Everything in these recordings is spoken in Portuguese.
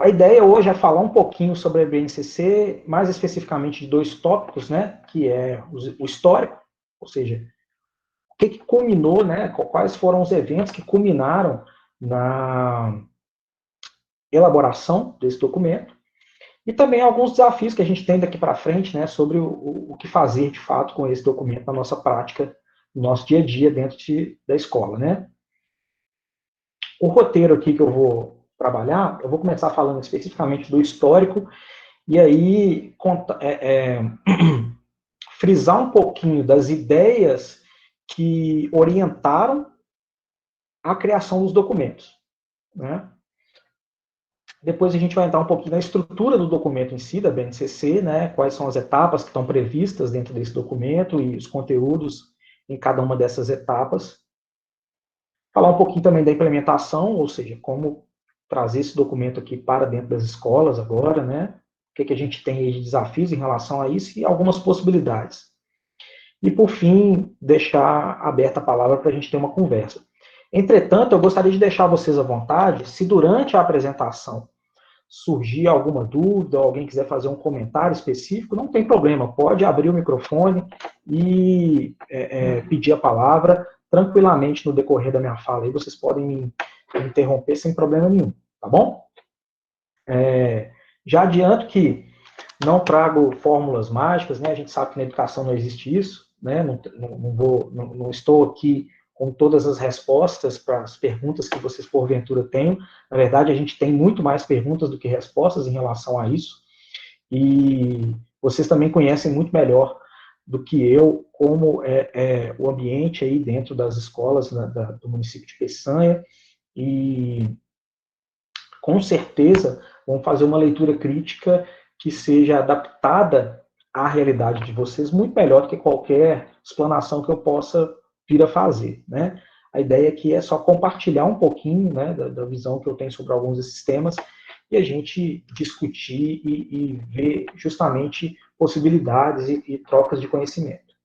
A ideia hoje é falar um pouquinho sobre a BNCC, mais especificamente de dois tópicos, né, que é o histórico, ou seja, o que culminou, né, quais foram os eventos que culminaram na elaboração desse documento, e também alguns desafios que a gente tem daqui para frente, né, sobre o que fazer de fato com esse documento na nossa prática, no nosso dia a dia dentro da escola, né. O roteiro aqui que eu vou trabalhar, eu vou começar falando especificamente do histórico, e aí frisar um pouquinho das ideias que orientaram a criação dos documentos, né. Depois a gente vai entrar um pouquinho na estrutura do documento em si, da BNCC, né, quais são as etapas que estão previstas dentro desse documento e os conteúdos em cada uma dessas etapas. Falar um pouquinho também da implementação, ou seja, como trazer esse documento aqui para dentro das escolas agora, né, o que a gente tem aí de desafios em relação a isso e algumas possibilidades. E, por fim, deixar aberta a palavra para a gente ter uma conversa. Entretanto, eu gostaria de deixar vocês à vontade, se durante a apresentação surgir alguma dúvida, alguém quiser fazer um comentário específico, não tem problema, pode abrir o microfone e pedir a palavra tranquilamente no decorrer da minha fala. Aí vocês podem me interromper sem problema nenhum, tá bom? Já adianto que não trago fórmulas mágicas, né? A gente sabe que na educação não existe isso, né? Não estou aqui com todas as respostas para as perguntas que vocês porventura tenham. Na verdade, a gente tem muito mais perguntas do que respostas em relação a isso. E vocês também conhecem muito melhor do que eu como é o ambiente aí dentro das escolas do município de Peçanha. E com certeza vão fazer uma leitura crítica que seja adaptada à realidade de vocês muito melhor do que qualquer explanação que eu possa vir a fazer, né? A ideia aqui é só compartilhar um pouquinho, né, da visão que eu tenho sobre alguns desses temas e a gente discutir e ver justamente possibilidades e trocas de conhecimento.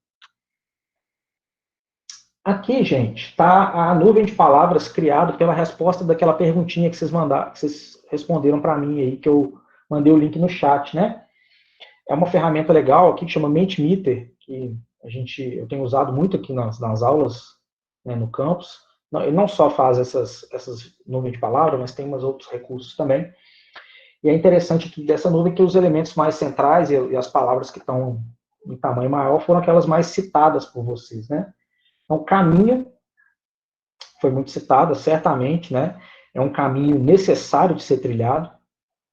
Aqui, gente, está a nuvem de palavras criada pela resposta daquela perguntinha que vocês mandaram, que vocês responderam para mim aí, que eu mandei o link no chat, né? É uma ferramenta legal aqui que chama Mentimeter, que eu tenho usado muito aqui nas aulas, né, no campus. Ele não só faz essas nuvens de palavras, mas tem uns outros recursos também. E é interessante aqui dessa nuvem que os elementos mais centrais e as palavras que estão em tamanho maior foram aquelas mais citadas por vocês, né? Então, caminho foi muito citada, certamente, né? É um caminho necessário de ser trilhado,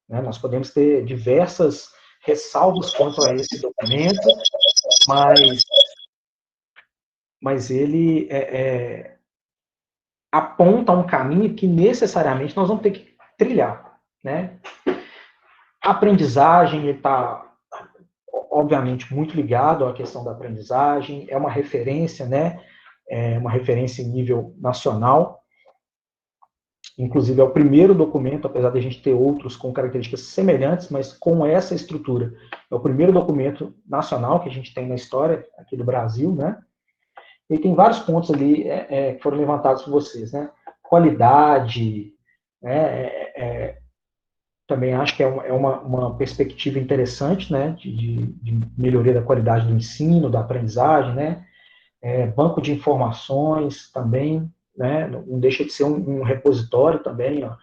né? Nós podemos ter diversas ressalvas quanto a esse documento, mas ele aponta um caminho que necessariamente nós vamos ter que trilhar, né? A aprendizagem está, obviamente, muito ligado à questão da aprendizagem, é uma referência, né? É uma referência em nível nacional. Inclusive, é o primeiro documento, apesar de a gente ter outros com características semelhantes, mas com essa estrutura. É o primeiro documento nacional que a gente tem na história aqui do Brasil, né? E tem vários pontos ali que foram levantados por vocês, né? Qualidade, né? Também acho que é uma perspectiva interessante, né? De melhoria da qualidade do ensino, da aprendizagem, né? Banco de informações também, né? Não deixa de ser um repositório também, ó,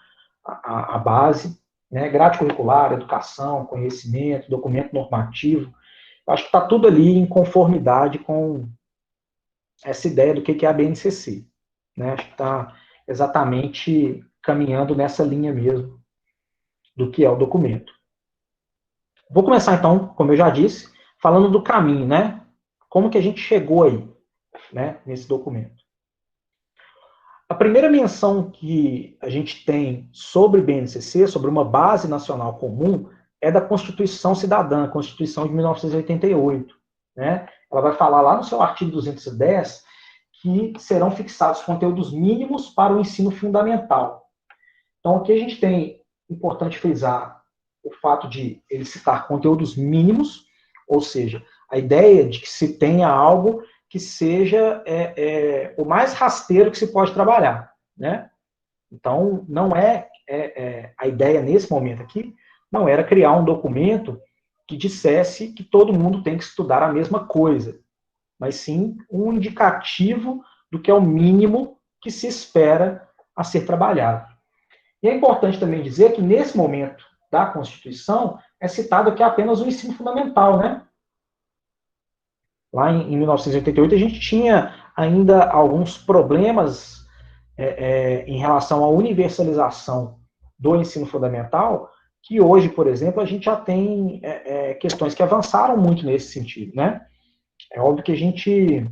a base, né? Grade curricular, educação, conhecimento, documento normativo. Acho que está tudo ali em conformidade com essa ideia do que é a BNCC, né? Acho que está exatamente caminhando nessa linha mesmo do que é o documento. Vou começar então, como eu já disse, falando do caminho, né? Como que a gente chegou aí, né, nesse documento. A primeira menção que a gente tem sobre BNCC, sobre uma base nacional comum, é da Constituição Cidadã, a Constituição de 1988. Né? Ela vai falar lá no seu artigo 210 que serão fixados conteúdos mínimos para o ensino fundamental. Então, aqui a gente tem, importante frisar, o fato de ele citar conteúdos mínimos, ou seja, a ideia de que se tenha algo que seja o mais rasteiro que se pode trabalhar, né? Então, não é a ideia nesse momento aqui não era criar um documento que dissesse que todo mundo tem que estudar a mesma coisa, mas sim um indicativo do que é o mínimo que se espera a ser trabalhado. E é importante também dizer que, nesse momento da Constituição, é citado aqui apenas o ensino fundamental, né? Lá em 1988, a gente tinha ainda alguns problemas em relação à universalização do ensino fundamental, que hoje, por exemplo, a gente já tem questões que avançaram muito nesse sentido, né? É óbvio que a gente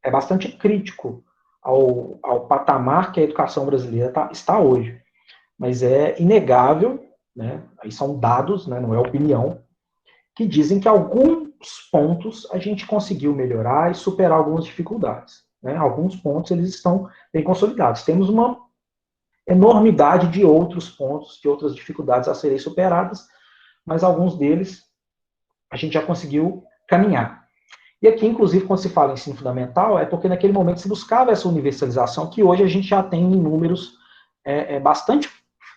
é bastante crítico ao patamar que a educação brasileira está hoje, mas é inegável, né? Aí são dados, né? Não é opinião, que dizem que alguns pontos a gente conseguiu melhorar e superar algumas dificuldades. Né? Alguns pontos eles estão bem consolidados. Temos uma enormidade de outros pontos, de outras dificuldades a serem superadas, mas alguns deles a gente já conseguiu caminhar. E aqui, inclusive, quando se fala em ensino fundamental, é porque naquele momento se buscava essa universalização, que hoje a gente já tem em números bastante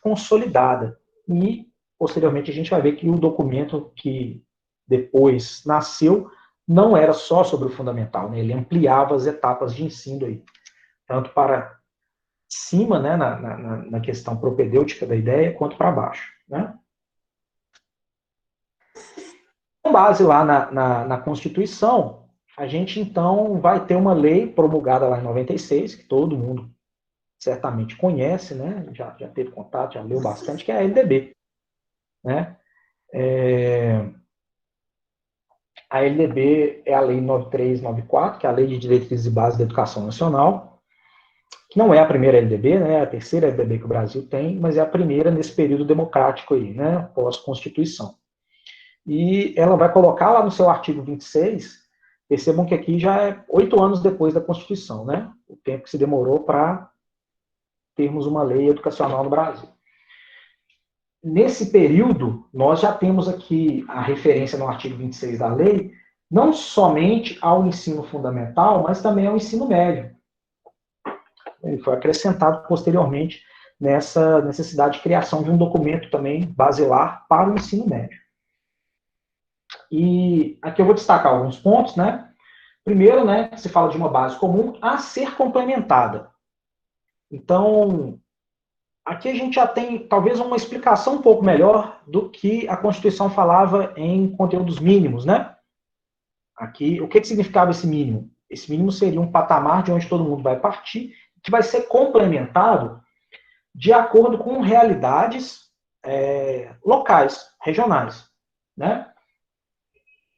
consolidada. E, posteriormente, a gente vai ver que o documento que depois nasceu não era só sobre o fundamental, né? Ele ampliava as etapas de ensino aí, tanto para cima, né, na questão propedêutica da ideia, quanto para baixo, né? Com base lá na Constituição, a gente então vai ter uma lei promulgada lá em 96, que todo mundo certamente conhece, né? Já teve contato, já leu bastante, que é a LDB, né? A LDB é a Lei 9394, que é a Lei de Diretrizes e Bases da Educação Nacional, que não é a primeira LDB, né? É a terceira LDB que o Brasil tem, mas é a primeira nesse período democrático aí, né? Pós-Constituição. E ela vai colocar lá no seu artigo 26, percebam que aqui já é 8 anos depois da Constituição, né? O tempo que se demorou para termos uma lei educacional no Brasil. Nesse período, nós já temos aqui a referência no artigo 26 da lei, não somente ao ensino fundamental, mas também ao ensino médio. Ele foi acrescentado posteriormente nessa necessidade de criação de um documento também basilar para o ensino médio. E aqui eu vou destacar alguns pontos, né? Primeiro, né, se fala de uma base comum a ser complementada. Então, aqui a gente já tem talvez uma explicação um pouco melhor do que a Constituição falava em conteúdos mínimos, né? Aqui, o que significava esse mínimo? Esse mínimo seria um patamar de onde todo mundo vai partir, que vai ser complementado de acordo com realidades locais, regionais, né?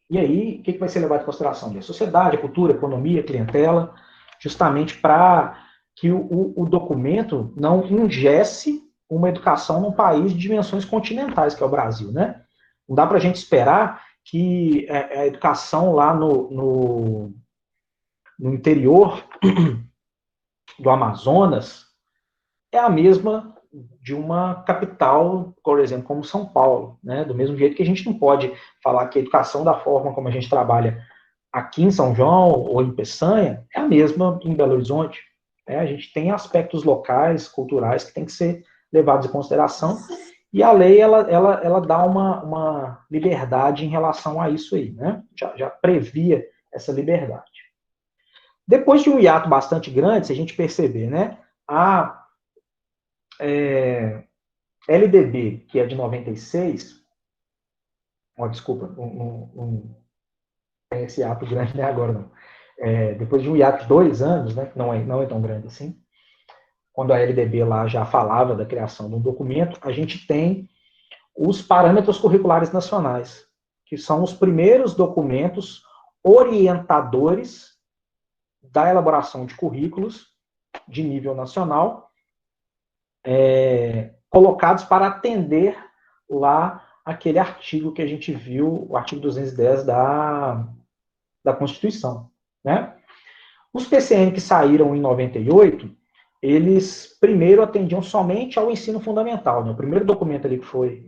E aí, o que vai ser levado em consideração? A sociedade, a cultura, a economia, a clientela, justamente para que o documento não ingesse uma educação num país de dimensões continentais, que é o Brasil, né? Não dá para a gente esperar que a educação lá no interior do Amazonas é a mesma de uma capital, por exemplo, como São Paulo, né? Do mesmo jeito que a gente não pode falar que a educação da forma como a gente trabalha aqui em São João ou em Peçanha é a mesma em Belo Horizonte. Né? A gente tem aspectos locais, culturais, que tem que ser levados em consideração, e a lei ela dá uma liberdade em relação a isso aí, né? Já previa essa liberdade. Depois de um hiato bastante grande, se a gente perceber, né, a LDB, que é de 96, desculpa, não tem esse hiato grande, né, agora não. Depois de um hiato de 2 anos, né, que não é tão grande assim, quando a LDB lá já falava da criação de um documento, a gente tem os parâmetros curriculares nacionais, que são os primeiros documentos orientadores da elaboração de currículos de nível nacional, colocados para atender lá aquele artigo que a gente viu, o artigo 210 da Constituição. Né? Os PCN que saíram em 98, eles primeiro atendiam somente ao ensino fundamental. Né? O primeiro documento ali que foi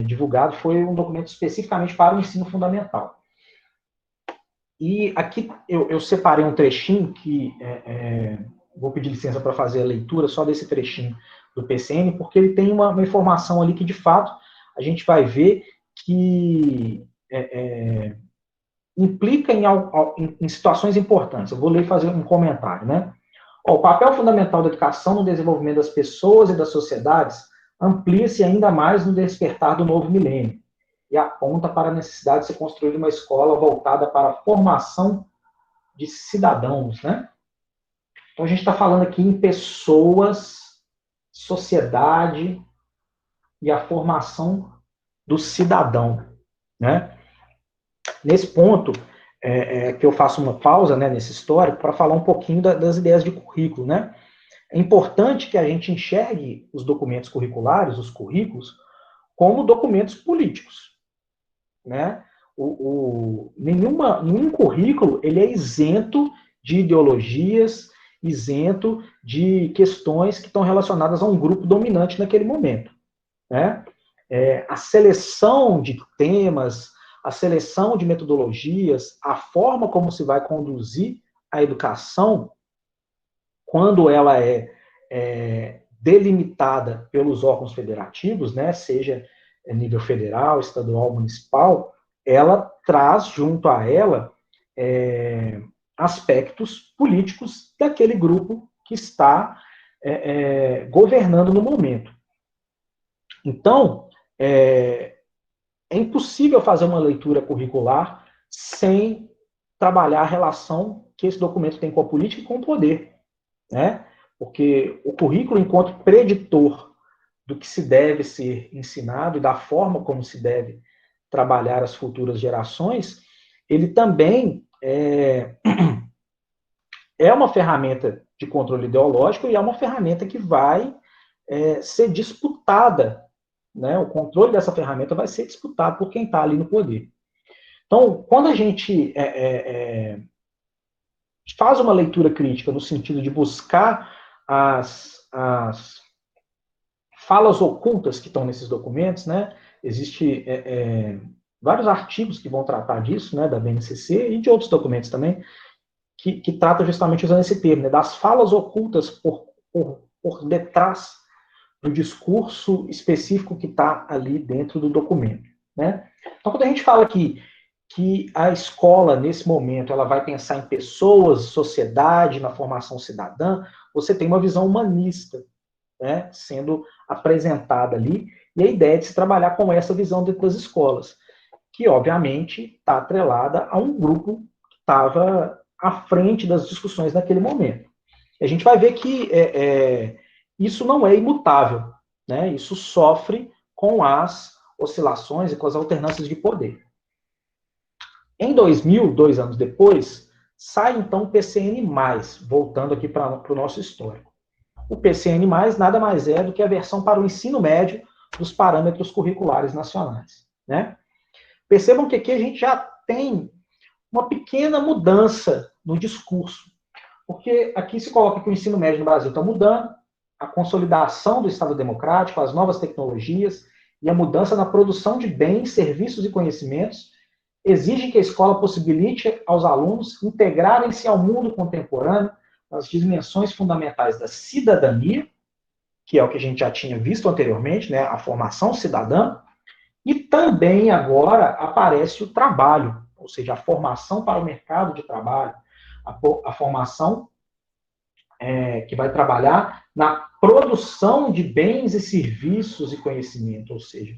divulgado foi um documento especificamente para o ensino fundamental. E aqui eu separei um trechinho que vou pedir licença para fazer a leitura só desse trechinho do PCN, porque ele tem uma informação ali que, de fato, a gente vai ver que implica em situações importantes. Eu vou ler e fazer um comentário, né? O papel fundamental da educação no desenvolvimento das pessoas e das sociedades amplia-se ainda mais no despertar do novo milênio e aponta para a necessidade de se construir uma escola voltada para a formação de cidadãos, né? Então, a gente está falando aqui em pessoas, sociedade e a formação do cidadão, né? Nesse ponto, que eu faço uma pausa, né, nesse histórico para falar um pouquinho das ideias de currículo, né? É importante que a gente enxergue os documentos curriculares, os currículos, como documentos políticos, né? Nenhum currículo ele é isento de ideologias, isento de questões que estão relacionadas a um grupo dominante naquele momento, né? A seleção de temas, a seleção de metodologias, a forma como se vai conduzir a educação, quando ela é delimitada pelos órgãos federativos, né, seja nível federal, estadual, municipal, ela traz junto a ela aspectos políticos daquele grupo que está governando no momento. Então, é impossível fazer uma leitura curricular sem trabalhar a relação que esse documento tem com a política e com o poder, né? Porque o currículo, enquanto preditor do que se deve ser ensinado e da forma como se deve trabalhar as futuras gerações, ele também é uma ferramenta de controle ideológico e é uma ferramenta que vai ser disputada, né? O controle dessa ferramenta vai ser disputado por quem está ali no poder. Então, quando a gente faz uma leitura crítica no sentido de buscar as falas ocultas que estão nesses documentos, né? Existem vários artigos que vão tratar disso, né, da BNCC e de outros documentos também, que tratam justamente usando esse termo, né, das falas ocultas por detrás do discurso específico que está ali dentro do documento, né? Então, quando a gente fala que a escola, nesse momento, ela vai pensar em pessoas, sociedade, na formação cidadã, você tem uma visão humanista, né, sendo apresentada ali, e a ideia é de se trabalhar com essa visão dentro das escolas, que, obviamente, está atrelada a um grupo que estava à frente das discussões naquele momento. E a gente vai ver que isso não é imutável, né? Isso sofre com as oscilações e com as alternâncias de poder. Em 2000, 2 anos depois, sai então o PCN+, voltando aqui para o nosso histórico. O PCN+, nada mais é do que a versão para o ensino médio dos parâmetros curriculares nacionais, né? Percebam que aqui a gente já tem uma pequena mudança no discurso, porque aqui se coloca que o ensino médio no Brasil está mudando, a consolidação do Estado democrático, as novas tecnologias e a mudança na produção de bens, serviços e conhecimentos exigem que a escola possibilite aos alunos integrarem-se ao mundo contemporâneo nas dimensões fundamentais da cidadania, que é o que a gente já tinha visto anteriormente, né, a formação cidadã, e também agora aparece o trabalho, ou seja, a formação para o mercado de trabalho, a formação que vai trabalhar na produção de bens e serviços e conhecimento, ou seja,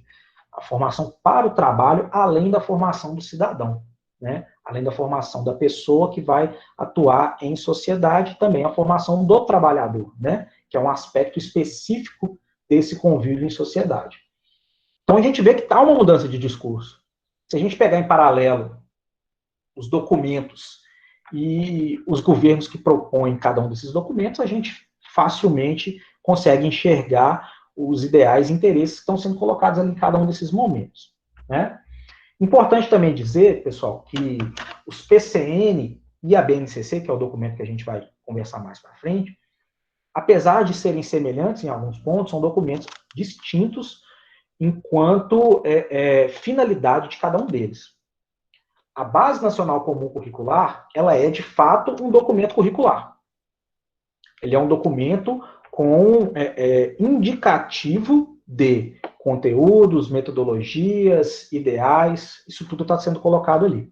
a formação para o trabalho, além da formação do cidadão, né? Além da formação da pessoa que vai atuar em sociedade, também a formação do trabalhador, né? Que é um aspecto específico desse convívio em sociedade. Então a gente vê que há uma mudança de discurso. Se a gente pegar em paralelo os documentos e os governos que propõem cada um desses documentos, a gente facilmente consegue enxergar os ideais e interesses que estão sendo colocados ali em cada um desses momentos, né? Importante também dizer, pessoal, que os PCN e a BNCC, que é o documento que a gente vai conversar mais para frente, apesar de serem semelhantes em alguns pontos, são documentos distintos enquanto finalidade de cada um deles. A Base Nacional Comum Curricular, ela é, de fato, um documento curricular. Ele é um documento com indicativo de conteúdos, metodologias, ideais, isso tudo está sendo colocado ali.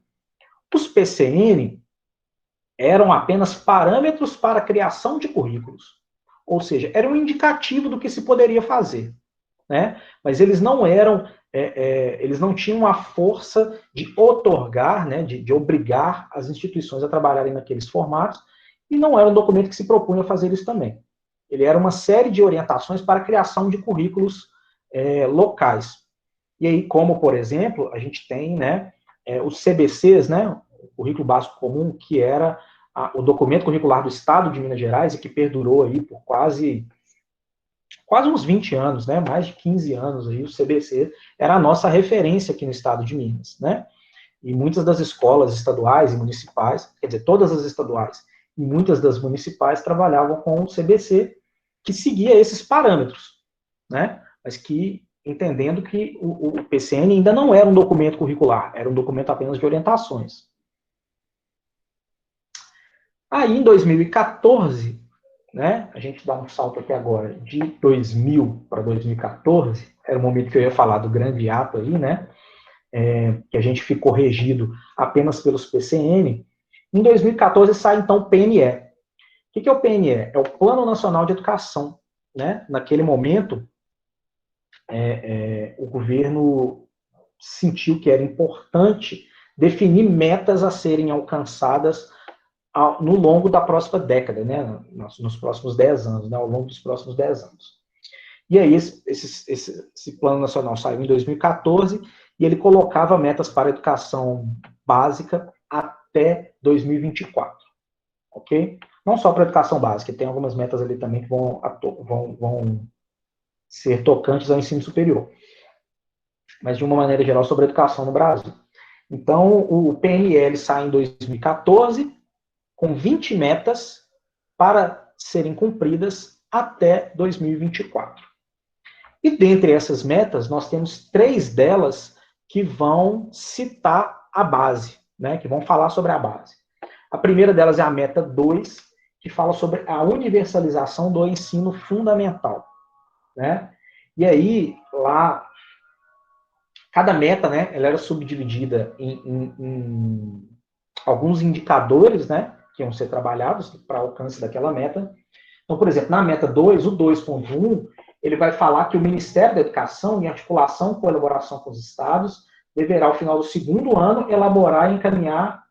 Os PCN eram apenas parâmetros para a criação de currículos, ou seja, era um indicativo do que se poderia fazer, né? Mas eles não eram, eles não tinham a força de otorgar, né, de obrigar as instituições a trabalharem naqueles formatos, e não era um documento que se propunha a fazer isso também. Ele era uma série de orientações para a criação de currículos locais. E aí, como, por exemplo, a gente tem, né, os CBCs, né, o Currículo Básico Comum, que era o documento curricular do Estado de Minas Gerais e que perdurou aí por quase uns 20 anos, né, mais de 15 anos aí, o CBC era a nossa referência aqui no Estado de Minas, né? E muitas das escolas estaduais e municipais, quer dizer, todas as estaduais e muitas das municipais trabalhavam com o CBC, que seguia esses parâmetros, né? Mas que, entendendo que o PCN ainda não era um documento curricular, era um documento apenas de orientações. Aí, em 2014, né, a gente dá um salto aqui agora, de 2000 para 2014, era o momento que eu ia falar do grande ato aí, né? Que a gente ficou regido apenas pelos PCN. Em 2014 sai, então, o PNE. O que é o PNE? É o Plano Nacional de Educação. Né? Naquele momento, o governo sentiu que era importante definir metas a serem alcançadas no longo da próxima década, né? Nos próximos 10 anos, né? Ao longo dos próximos 10 anos. E aí, esse Plano Nacional saiu em 2014 e ele colocava metas para a educação básica até 2024, ok? Não só para a educação básica, tem algumas metas ali também que vão ser tocantes ao ensino superior, mas de uma maneira geral sobre a educação no Brasil. Então, o PNL sai em 2014 com 20 metas para serem cumpridas até 2024. E dentre essas metas, nós temos 3 delas que vão citar a base, né, que vão falar sobre a base. A primeira delas é a meta 2, que fala sobre a universalização do ensino fundamental. Né? E aí, lá, cada meta, né, ela era subdividida em alguns indicadores, né, que iam ser trabalhados para alcance daquela meta. Então, por exemplo, na meta 2, o 2.1, ele vai falar que o Ministério da Educação, em articulação com a elaboração com os estados, deverá, ao final do segundo ano, elaborar e encaminhar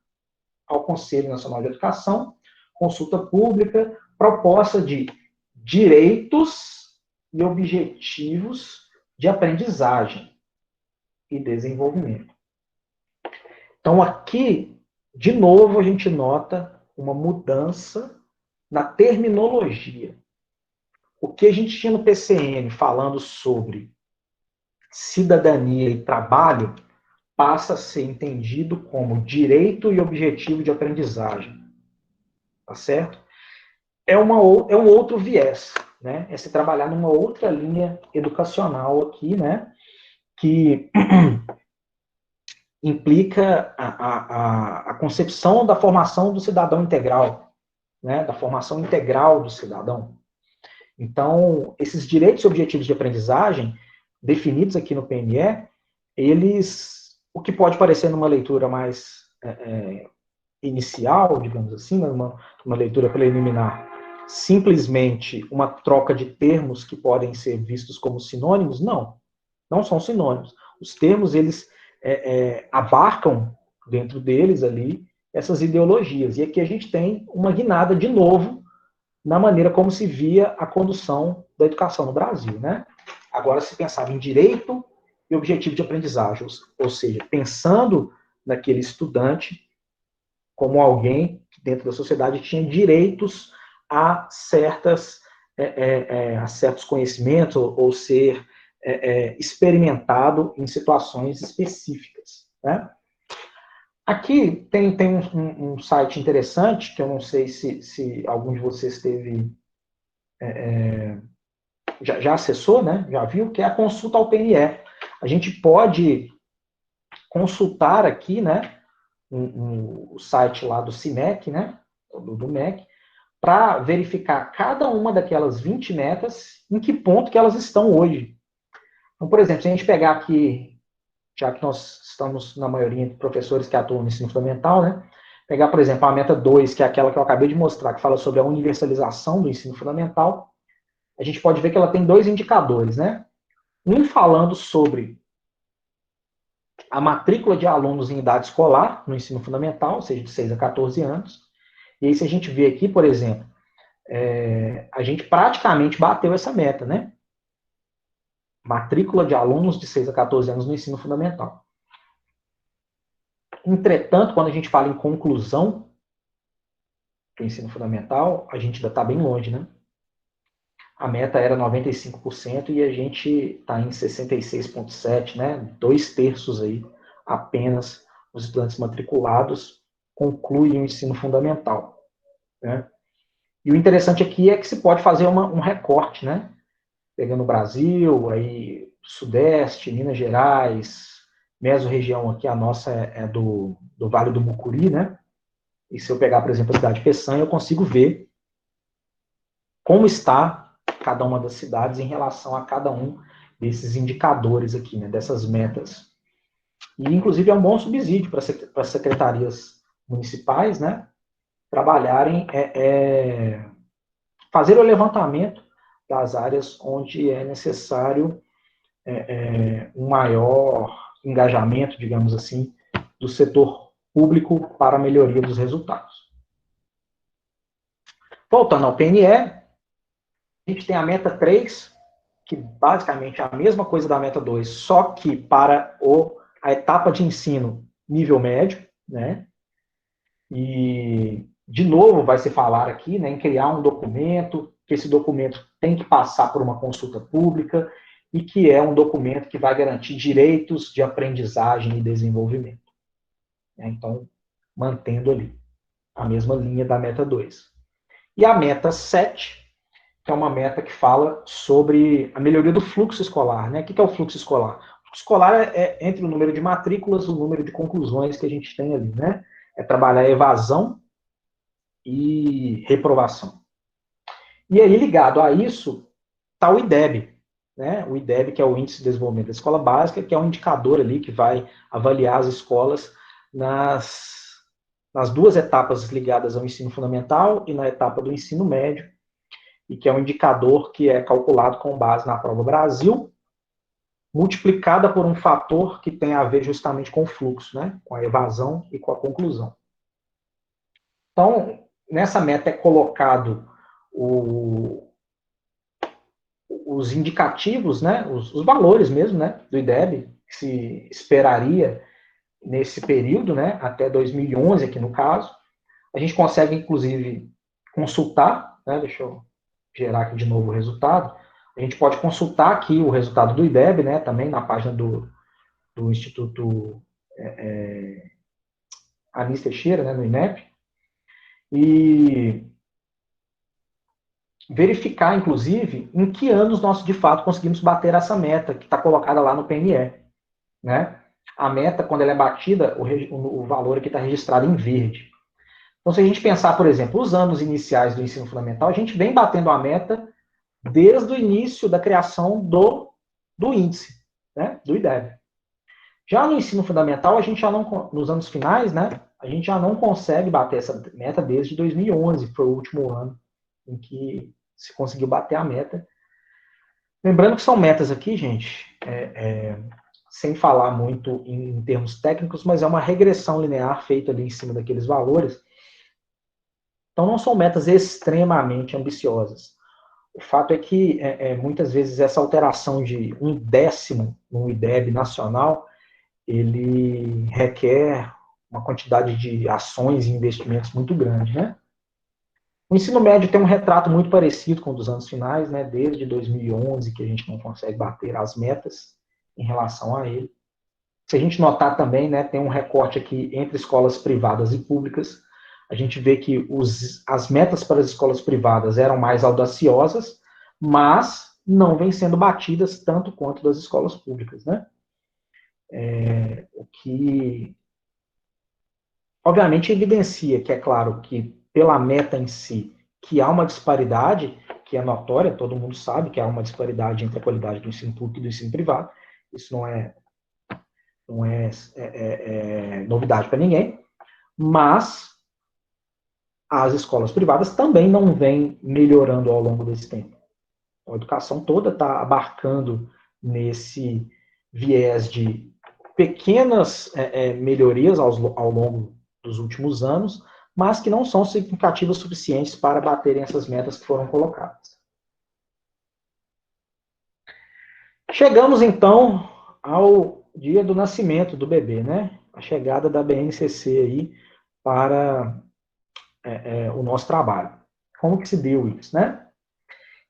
ao Conselho Nacional de Educação, consulta pública, proposta de direitos e objetivos de aprendizagem e desenvolvimento. Então, aqui, de novo, a gente nota uma mudança na terminologia. O que a gente tinha no PCN falando sobre cidadania e trabalho passa a ser entendido como direito e objetivo de aprendizagem. Tá certo? É um outro viés, né? É se trabalhar numa outra linha educacional aqui, né? Que implica a concepção da formação do cidadão integral, né? Da formação integral do cidadão. Então, esses direitos e objetivos de aprendizagem, definidos aqui no PNE, eles, o que pode parecer numa leitura mais inicial, digamos assim, uma leitura preliminar, simplesmente uma troca de termos que podem ser vistos como sinônimos, não são sinônimos. Os termos, eles abarcam dentro deles ali essas ideologias. E aqui a gente tem uma guinada de novo na maneira como se via a condução da educação no Brasil, né? Agora se pensava em direito e objetivo de aprendizagem, ou seja, pensando naquele estudante como alguém que dentro da sociedade tinha direitos a a certos conhecimentos ou ser experimentado em situações específicas, né? Aqui tem um site interessante, que eu não sei se algum de vocês teve já acessou, né? Já viu, que é a consulta ao PNE. A gente pode consultar aqui, né, o site lá do CIMEC, né, do MEC, para verificar cada uma daquelas 20 metas, em que ponto que elas estão hoje. Então, por exemplo, se a gente pegar aqui, já que nós estamos na maioria de professores que atuam no ensino fundamental, né? Pegar, por exemplo, a meta 2, que é aquela que eu acabei de mostrar, que fala sobre a universalização do ensino fundamental, a gente pode ver que ela tem dois indicadores, né? Um falando sobre a matrícula de alunos em idade escolar, no ensino fundamental, ou seja, de 6 a 14 anos. E aí, se a gente vê aqui, por exemplo, a gente praticamente bateu essa meta, né? Matrícula de alunos de 6 a 14 anos no ensino fundamental. Entretanto, quando a gente fala em conclusão do ensino fundamental, a gente ainda está bem longe, né? A meta era 95% e a gente está em 66,7%, né? 2/3 aí apenas os estudantes matriculados concluem o ensino fundamental, né? E o interessante aqui é que se pode fazer um recorte, né? Pegando o Brasil, aí Sudeste, Minas Gerais, mesorregião aqui, a nossa é do Vale do Mucuri, né? E se eu pegar, por exemplo, a cidade de Peçanha, eu consigo ver como está cada uma das cidades em relação a cada um desses indicadores aqui, né? Dessas metas. E, inclusive, é um bom subsídio para as secretarias municipais, né? Trabalharem, fazer o levantamento das áreas onde é necessário um maior engajamento, digamos assim, do setor público para a melhoria dos resultados. Voltando ao PNE, a gente tem a meta 3, que basicamente é a mesma coisa da meta 2, só que para a etapa de ensino nível médio, né? E, de novo, vai se falar aqui, né, em criar um documento, que esse documento tem que passar por uma consulta pública e que é um documento que vai garantir direitos de aprendizagem e desenvolvimento. Então, mantendo ali a mesma linha da meta 2. E a meta 7, que é uma meta que fala sobre a melhoria do fluxo escolar, né? O que é o fluxo escolar? O fluxo escolar é entre o número de matrículas e o número de conclusões que a gente tem ali, né? É trabalhar a evasão e reprovação. E aí, ligado a isso, está o IDEB, né? O IDEB, que é o Índice de Desenvolvimento da Escola Básica, que é um indicador ali que vai avaliar as escolas nas duas etapas ligadas ao ensino fundamental e na etapa do ensino médio, e que é um indicador que é calculado com base na prova Brasil, multiplicada por um fator que tem a ver justamente com o fluxo, né? Com a evasão e com a conclusão. Então, nessa meta é colocado os indicativos, né? Os valores mesmo, né? Do IDEB, que se esperaria nesse período, né? Até 2011, aqui no caso. A gente consegue, inclusive, consultar, né? Deixa eu gerar aqui de novo o resultado. A gente pode consultar aqui o resultado do IDEB, né? Também na página do Instituto Anis Teixeira, né? No INEP. E verificar, inclusive, em que anos nós, de fato, conseguimos bater essa meta que está colocada lá no PNE, né? A meta, quando ela é batida, o valor aqui está registrado em verde. Então, se a gente pensar, por exemplo, os anos iniciais do ensino fundamental, a gente vem batendo a meta desde o início da criação do índice, né, do IDEB. Já no ensino fundamental, a gente já não, nos anos finais, né, a gente já não consegue bater essa meta desde 2011, foi o último ano em que se conseguiu bater a meta. Lembrando que são metas aqui, gente, sem falar muito em termos técnicos, mas é uma regressão linear feita ali em cima daqueles valores. Então, não são metas extremamente ambiciosas. O fato é que, muitas vezes, essa alteração de 1/10 no IDEB nacional, ele requer uma quantidade de ações e investimentos muito grande, né? O ensino médio tem um retrato muito parecido com o dos anos finais, né? Desde 2011 que a gente não consegue bater as metas em relação a ele. Se a gente notar também, né, tem um recorte aqui entre escolas privadas e públicas. A gente vê que as metas para as escolas privadas eram mais audaciosas, mas não vêm sendo batidas tanto quanto das escolas públicas, né? O que, obviamente, evidencia que, é claro, que pela meta em si, que há uma disparidade, que é notória, todo mundo sabe que há uma disparidade entre a qualidade do ensino público e do ensino privado. Isso não é novidade para ninguém. Mas as escolas privadas também não vêm melhorando ao longo desse tempo. A educação toda está abarcando nesse viés de pequenas melhorias ao longo dos últimos anos, mas que não são significativas suficientes para baterem essas metas que foram colocadas. Chegamos, então, ao dia do nascimento do bebê, né? A chegada da BNCC aí para o nosso trabalho. Como que se deu isso, né?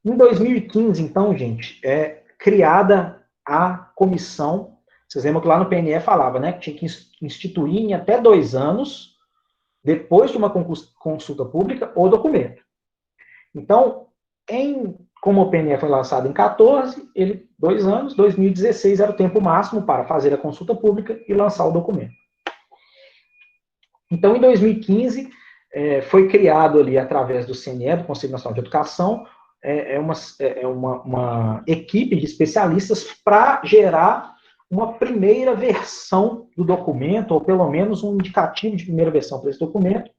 Em 2015, então, gente, é criada a comissão. Vocês lembram que lá no PNE falava, né, que tinha que instituir em até 2 anos, depois de uma consulta pública, o documento. Então, como o PNE foi lançado em 14, 2 anos, 2016 era o tempo máximo para fazer a consulta pública e lançar o documento. Então, em 2015, foi criado ali, através do CNE, do Conselho Nacional de Educação, uma equipe de especialistas para gerar uma primeira versão do documento, ou pelo menos um indicativo de primeira versão para esse documento,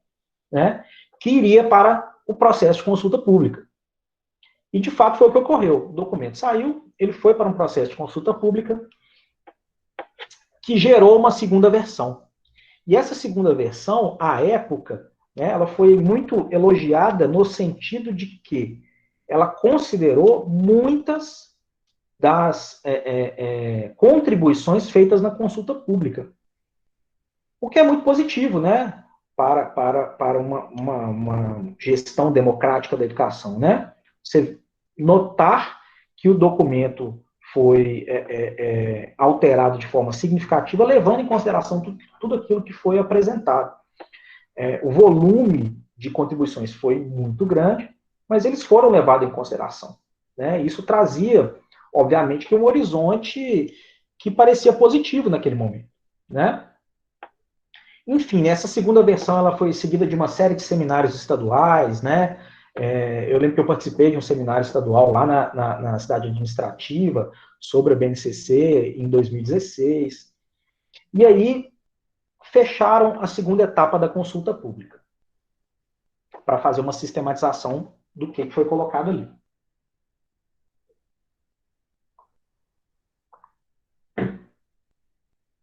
né, que iria para o processo de consulta pública. E, de fato, foi o que ocorreu. O documento saiu, ele foi para um processo de consulta pública, que gerou uma segunda versão. E essa segunda versão, à época, né, ela foi muito elogiada no sentido de que ela considerou muitas das contribuições feitas na consulta pública. O que é muito positivo, né, para uma gestão democrática da educação, né? Você notar que o documento foi alterado de forma significativa, levando em consideração tudo aquilo que foi apresentado. O volume de contribuições foi muito grande, mas eles foram levados em consideração, né? Isso trazia, obviamente, que um horizonte que parecia positivo naquele momento, né? Enfim, essa segunda versão ela foi seguida de uma série de seminários estaduais, né? Eu lembro que eu participei de um seminário estadual lá na cidade administrativa sobre a BNCC em 2016. E aí fecharam a segunda etapa da consulta pública para fazer uma sistematização do que foi colocado ali.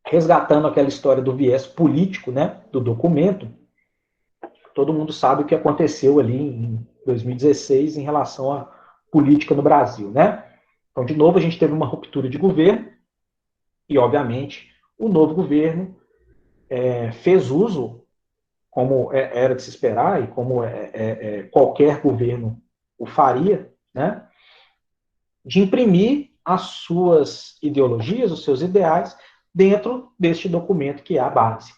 Resgatando aquela história do viés político, né, do documento, todo mundo sabe o que aconteceu ali em 2016 em relação à política no Brasil, né? Então, de novo, a gente teve uma ruptura de governo e, obviamente, o novo governo fez uso, como era de se esperar e como qualquer governo o faria, né, de imprimir as suas ideologias, os seus ideais, dentro deste documento que é a base.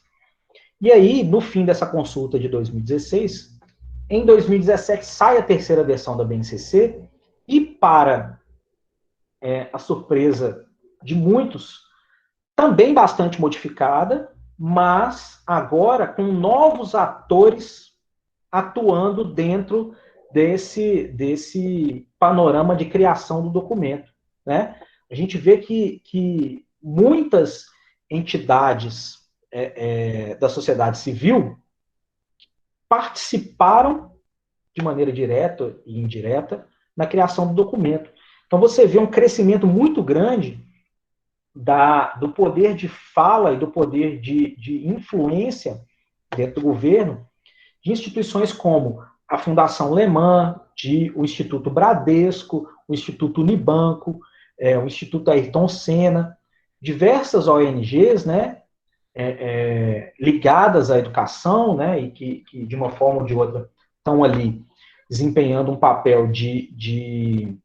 E aí, no fim dessa consulta de 2016, em 2017 sai a terceira versão da BNCC e, para a surpresa de muitos, também bastante modificada, mas agora com novos atores atuando dentro desse panorama de criação do documento, né? A gente vê que muitas entidades da sociedade civil participaram de maneira direta e indireta na criação do documento. Então você vê um crescimento muito grande do poder de fala e do poder de influência dentro do governo de instituições como a Fundação Lemã, o Instituto Bradesco, o Instituto Unibanco, o Instituto Ayrton Senna, diversas ONGs, né, ligadas à educação, né, e que de uma forma ou de outra estão ali desempenhando um papel de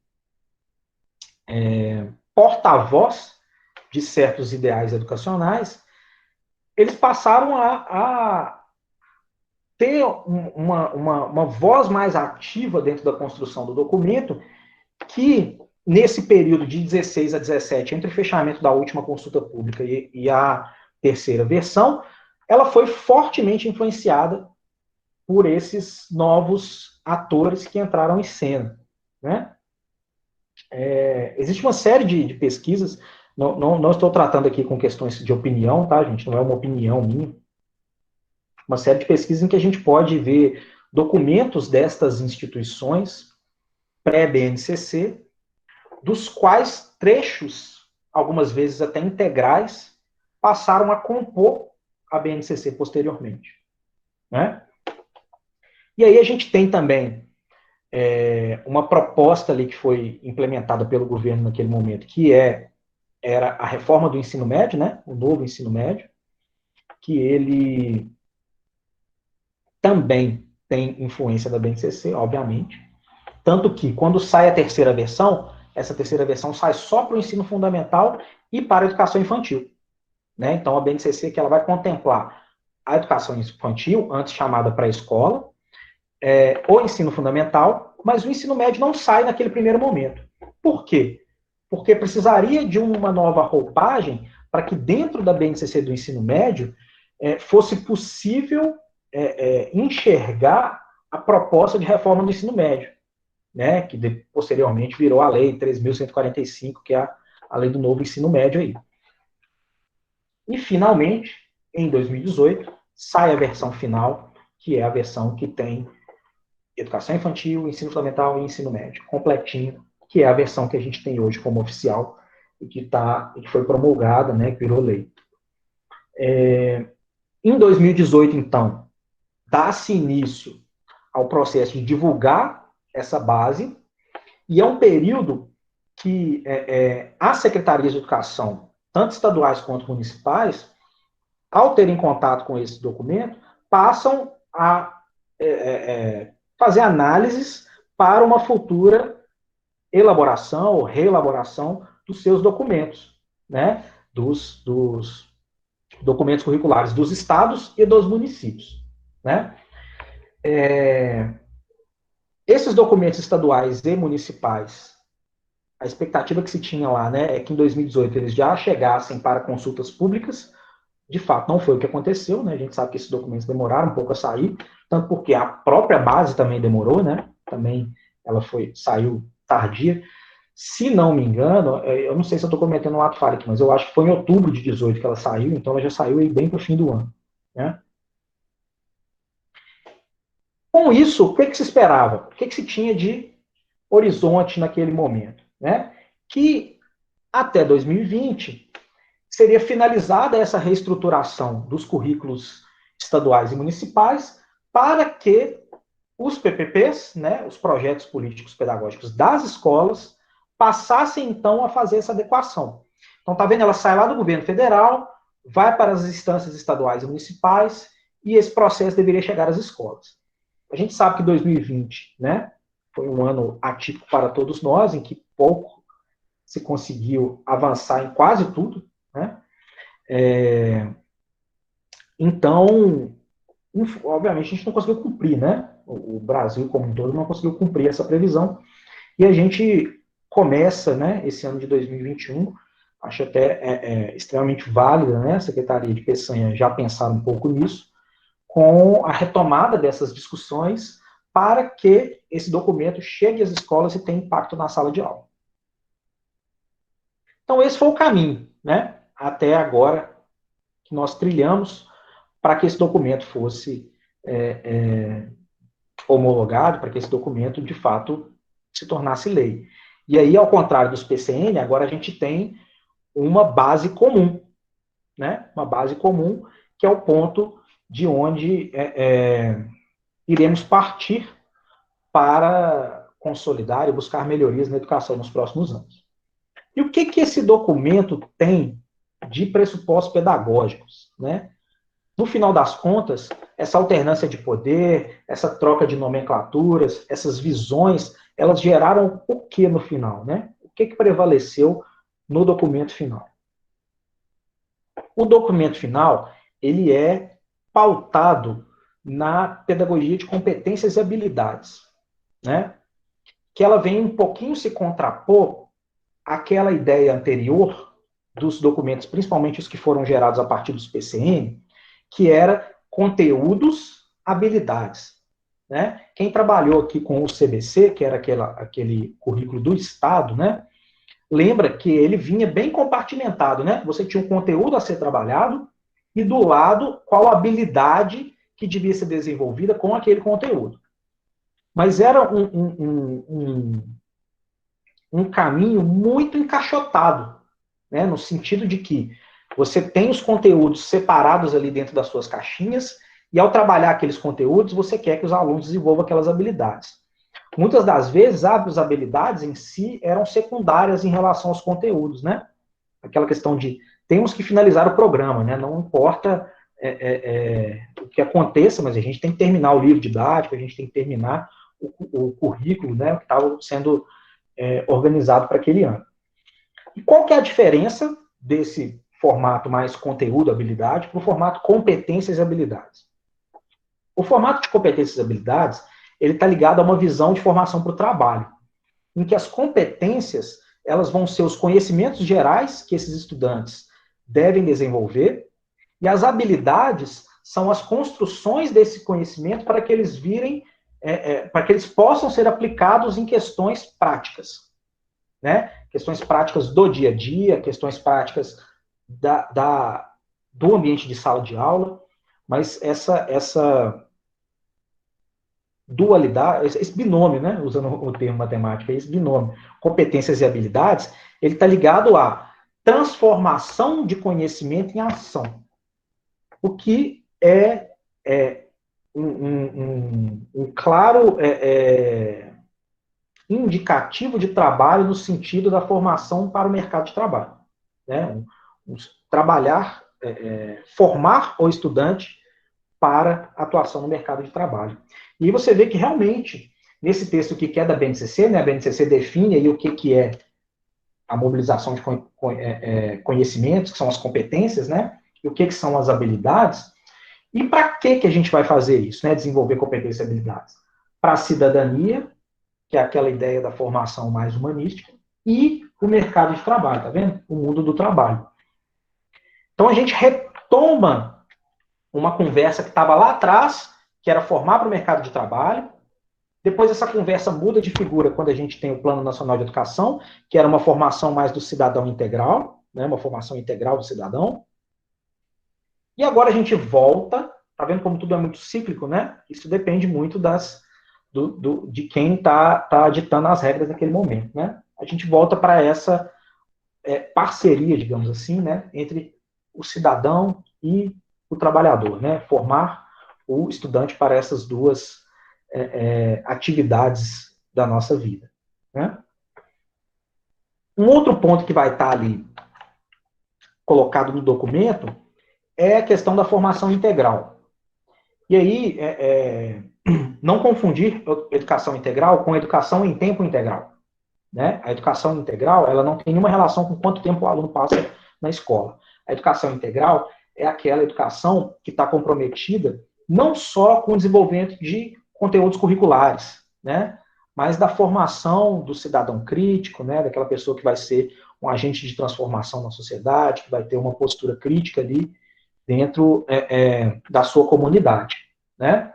porta-voz de certos ideais educacionais, eles passaram a ter uma voz mais ativa dentro da construção do documento, que nesse período de 16 a 17, entre o fechamento da última consulta pública e a terceira versão, ela foi fortemente influenciada por esses novos atores que entraram em cena, né? Existe uma série de pesquisas, não estou tratando aqui com questões de opinião, tá, gente? Não é uma opinião minha. Uma série de pesquisas em que a gente pode ver documentos destas instituições pré-BNCC, dos quais trechos, algumas vezes até integrais, passaram a compor a BNCC posteriormente, né? E aí a gente tem também uma proposta ali que foi implementada pelo governo naquele momento, que era a reforma do ensino médio, né? O novo ensino médio, que ele também tem influência da BNCC, obviamente. Tanto que, quando sai a terceira versão, essa terceira versão sai só para o ensino fundamental e para a educação infantil, né? Então, a BNCC que ela vai contemplar a educação infantil, antes chamada pré-escola, o ensino fundamental, mas o ensino médio não sai naquele primeiro momento. Por quê? Porque precisaria de uma nova roupagem para que dentro da BNCC do ensino médio fosse possível enxergar a proposta de reforma do ensino médio, né, que posteriormente virou a Lei 3.145, que é a lei do novo ensino médio aí. E, finalmente, em 2018, sai a versão final, que é a versão que tem educação infantil, ensino fundamental e ensino médio, completinho, que é a versão que a gente tem hoje como oficial e que foi promulgada, né, que virou lei. Em 2018, então, dá-se início ao processo de divulgar essa base, e é um período que as secretarias de educação, tanto estaduais quanto municipais, ao terem contato com esse documento, passam a fazer análises para uma futura elaboração ou reelaboração dos seus documentos, né? Dos documentos curriculares dos estados e dos municípios, né? Esses documentos estaduais e municipais, a expectativa que se tinha lá, né, é que em 2018 eles já chegassem para consultas públicas. De fato, não foi o que aconteceu, né? A gente sabe que esses documentos demoraram um pouco a sair, tanto porque a própria base também demorou, né? Também ela saiu tardia. Se não me engano, eu não sei se eu estou cometendo um ato falho aqui, mas eu acho que foi em outubro de 18 que ela saiu, então ela já saiu aí bem para o fim do ano, né? Com isso, o que se esperava? O que se tinha de horizonte naquele momento, né? Que até 2020 seria finalizada essa reestruturação dos currículos estaduais e municipais para que os PPPs, né, os projetos políticos pedagógicos das escolas, passassem então a fazer essa adequação. Então, tá vendo? Ela sai lá do governo federal, vai para as instâncias estaduais e municipais, e esse processo deveria chegar às escolas. A gente sabe que 2020, né, foi um ano atípico para todos nós, em que pouco se conseguiu avançar em quase tudo, né? Então, obviamente, a gente não conseguiu cumprir, né? O Brasil como um todo não conseguiu cumprir essa previsão. E a gente começa, né, esse ano de 2021, acho até extremamente válida, né, a Secretaria de Peçanha já pensar um pouco nisso, com a retomada dessas discussões para que esse documento chegue às escolas e tenha impacto na sala de aula. Então, esse foi o caminho, né, até agora, que nós trilhamos para que esse documento fosse homologado, para que esse documento, de fato, se tornasse lei. E aí, ao contrário dos PCN, agora a gente tem uma base comum, né? Uma base comum, que é o ponto de onde iremos partir para consolidar e buscar melhorias na educação nos próximos anos. E o que esse documento tem de pressupostos pedagógicos, né? No final das contas, essa alternância de poder, essa troca de nomenclaturas, essas visões, elas geraram o que no final, né? O que prevaleceu no documento final? O documento final, ele é pautado na pedagogia de competências e habilidades, né? Que ela vem um pouquinho se contrapor àquela ideia anterior dos documentos, principalmente os que foram gerados a partir dos PCN, que era conteúdos, habilidades. né? Quem trabalhou aqui com o CBC, que era aquele currículo do Estado, né? Lembra que ele vinha bem compartimentado, né? Você tinha um conteúdo a ser trabalhado e do lado qual a habilidade que devia ser desenvolvida com aquele conteúdo. Mas era um caminho muito encaixotado, né? No sentido de que você tem os conteúdos separados ali dentro das suas caixinhas e ao trabalhar aqueles conteúdos, você quer que os alunos desenvolvam aquelas habilidades. Muitas das vezes, as habilidades em si eram secundárias em relação aos conteúdos, né? Aquela questão de temos que finalizar o programa, né? Não importa o que aconteça, mas a gente tem que terminar o livro didático, a gente tem que terminar o currículo, né? Que estava sendo organizado para aquele ano. E qual que é a diferença desse formato mais conteúdo, habilidade, para o formato competências e habilidades? O formato de competências e habilidades, ele está ligado a uma visão de formação para o trabalho, em que as competências, elas vão ser os conhecimentos gerais que esses estudantes devem desenvolver, e as habilidades são as construções desse conhecimento para que eles virem, para que eles possam ser aplicados em questões práticas, né? Questões práticas do dia a dia, questões práticas do ambiente de sala de aula, mas essa dualidade, esse binômio, né, usando o termo matemático, esse binômio, competências e habilidades, ele está ligado à transformação de conhecimento em ação, o que é um claro indicativo de trabalho no sentido da formação para o mercado de trabalho, né? Trabalhar, formar o estudante para atuação no mercado de trabalho. E você vê que realmente, nesse texto aqui que é da BNCC, né, a BNCC define aí o que é a mobilização de conhecimentos, que são as competências, né, e o que são as habilidades, e para que a gente vai fazer isso, né, desenvolver competências e habilidades? Para a cidadania, que é aquela ideia da formação mais humanística, e o mercado de trabalho, tá vendo? O mundo do trabalho. Então a gente retoma uma conversa que estava lá atrás, que era formar para o mercado de trabalho. Depois essa conversa muda de figura quando a gente tem o Plano Nacional de Educação, que era uma formação mais do cidadão integral, né, uma formação integral do cidadão. E agora a gente volta, tá vendo como tudo é muito cíclico, né? Isso depende muito de quem está ditando as regras naquele momento, né? A gente volta para essa parceria, digamos assim, né, entre o cidadão e o trabalhador, né? Formar o estudante para essas duas atividades da nossa vida, né? Um outro ponto que vai estar ali colocado no documento é a questão da formação integral. E aí, não confundir educação integral com educação em tempo integral, né? A educação integral, ela não tem nenhuma relação com quanto tempo o aluno passa na escola. A educação integral é aquela educação que está comprometida não só com o desenvolvimento de conteúdos curriculares, né? Mas da formação do cidadão crítico, né? Daquela pessoa que vai ser um agente de transformação na sociedade, que vai ter uma postura crítica ali dentro da sua comunidade, né?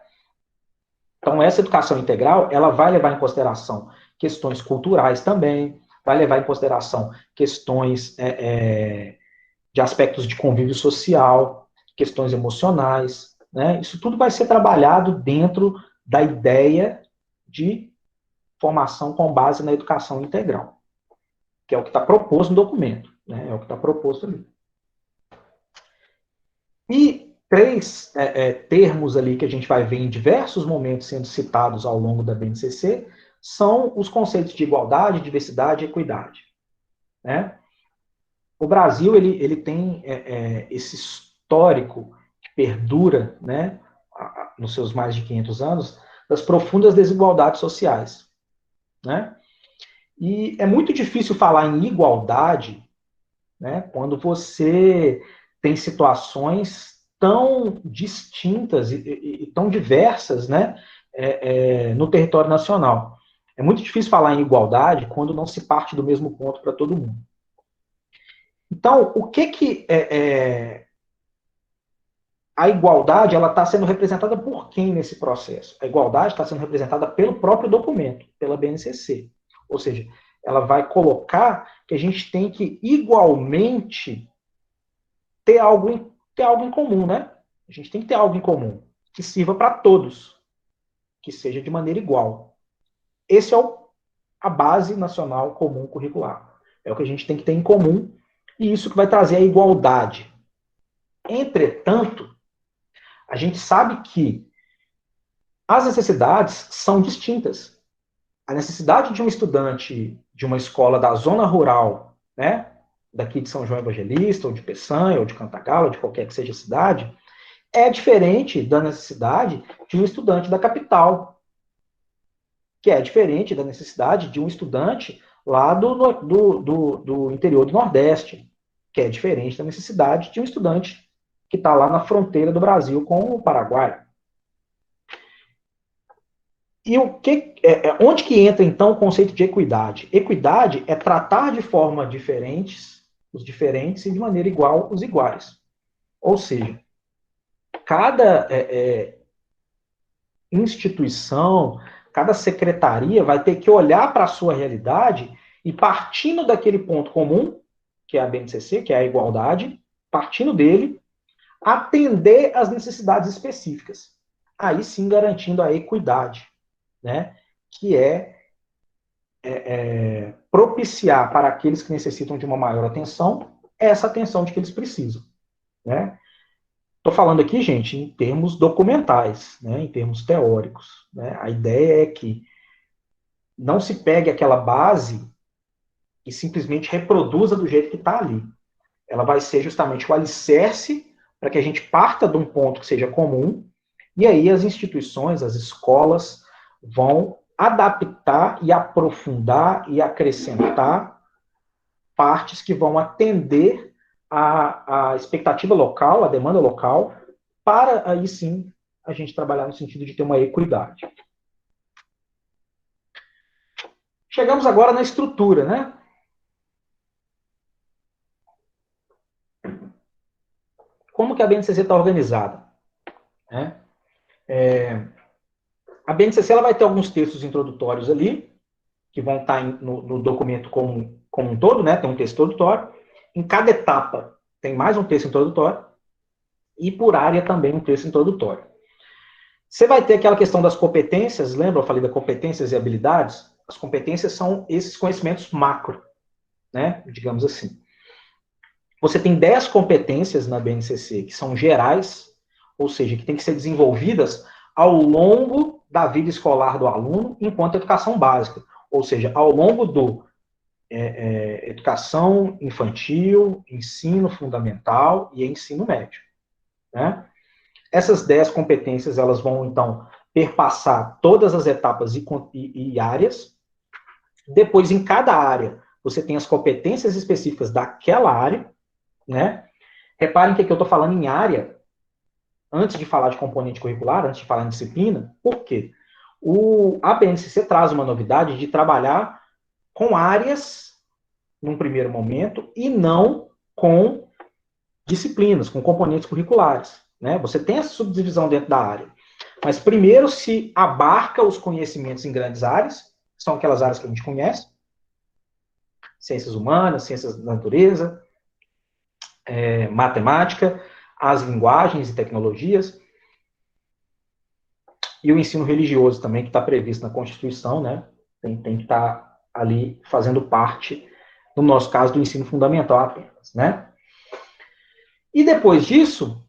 Então, essa educação integral, ela vai levar em consideração questões culturais também, vai levar em consideração questões de aspectos de convívio social, questões emocionais, né? Isso tudo vai ser trabalhado dentro da ideia de formação com base na educação integral, que é o que está proposto no documento, né? É o que está proposto ali. E três termos ali que a gente vai ver em diversos momentos sendo citados ao longo da BNCC são os conceitos de igualdade, diversidade e equidade, né? O Brasil ele tem esse histórico que perdura, né, nos seus mais de 500 anos, das profundas desigualdades sociais, né? E é muito difícil falar em igualdade, né, quando você tem situações tão distintas e tão diversas, né, no território nacional. É muito difícil falar em igualdade quando não se parte do mesmo ponto para todo mundo. Então, o que a igualdade, ela está sendo representada por quem nesse processo? A igualdade está sendo representada pelo próprio documento, pela BNCC. Ou seja, ela vai colocar que a gente tem que igualmente ter algo em comum, né? A gente tem que ter algo em comum que sirva para todos, que seja de maneira igual. Esse é a base nacional comum curricular. É o que a gente tem que ter em comum e isso que vai trazer a igualdade. Entretanto, a gente sabe que as necessidades são distintas. A necessidade de um estudante de uma escola da zona rural, né, daqui de São João Evangelista, ou de Peçanha, ou de Cantagalo, ou de qualquer que seja a cidade, é diferente da necessidade de um estudante da capital, que é diferente da necessidade de um estudante lá do interior do Nordeste, que é diferente da necessidade de um estudante que está lá na fronteira do Brasil com o Paraguai. E onde que entra, então, o conceito de equidade? Equidade é tratar de forma diferentes os diferentes e de maneira igual os iguais. Ou seja, cada instituição, cada secretaria vai ter que olhar para a sua realidade e, partindo daquele ponto comum, que é a BNCC, que é a igualdade, partindo dele, atender às necessidades específicas. Aí sim garantindo a equidade, né? Que propiciar para aqueles que necessitam de uma maior atenção essa atenção de que eles precisam, né? Estou falando aqui, gente, em termos documentais, né, em termos teóricos. Né? A ideia é que não se pegue aquela base e simplesmente reproduza do jeito que está ali. Ela vai ser justamente o alicerce para que a gente parta de um ponto que seja comum, e aí as instituições, as escolas, vão adaptar e aprofundar e acrescentar partes que vão atender a expectativa local, a demanda local, para aí sim a gente trabalhar no sentido de ter uma equidade. Chegamos agora na estrutura, né? Como que a BNCC está organizada? Né? A BNCC ela vai ter alguns textos introdutórios ali, que vão estar no documento como um todo, né? Tem um texto introdutório. Em cada etapa tem mais um texto introdutório. E por área também um texto introdutório. Você vai ter aquela questão das competências, lembra? Eu falei das competências e habilidades? As competências são esses conhecimentos macro, né? Digamos assim. Você tem 10 competências na BNCC que são gerais, ou seja, que têm que ser desenvolvidas ao longo da vida escolar do aluno enquanto educação básica, ou seja, ao longo do educação infantil, ensino fundamental e ensino médio. Né? Essas 10 competências elas vão, então, perpassar todas as etapas e áreas. Depois, em cada área, você tem as competências específicas daquela área, né? Reparem que aqui eu estou falando em área, antes de falar de componente curricular, antes de falar em disciplina, por quê? A BNCC traz uma novidade de trabalhar com áreas, num primeiro momento, e não com disciplinas, com componentes curriculares. Né? Você tem essa subdivisão dentro da área. Mas primeiro se abarca os conhecimentos em grandes áreas, que são aquelas áreas que a gente conhece, ciências humanas, ciências da natureza, matemática, as linguagens e tecnologias, e o ensino religioso também, que está previsto na Constituição, né? Tem que estar ali fazendo parte, no nosso caso, do ensino fundamental apenas, né? E depois disso,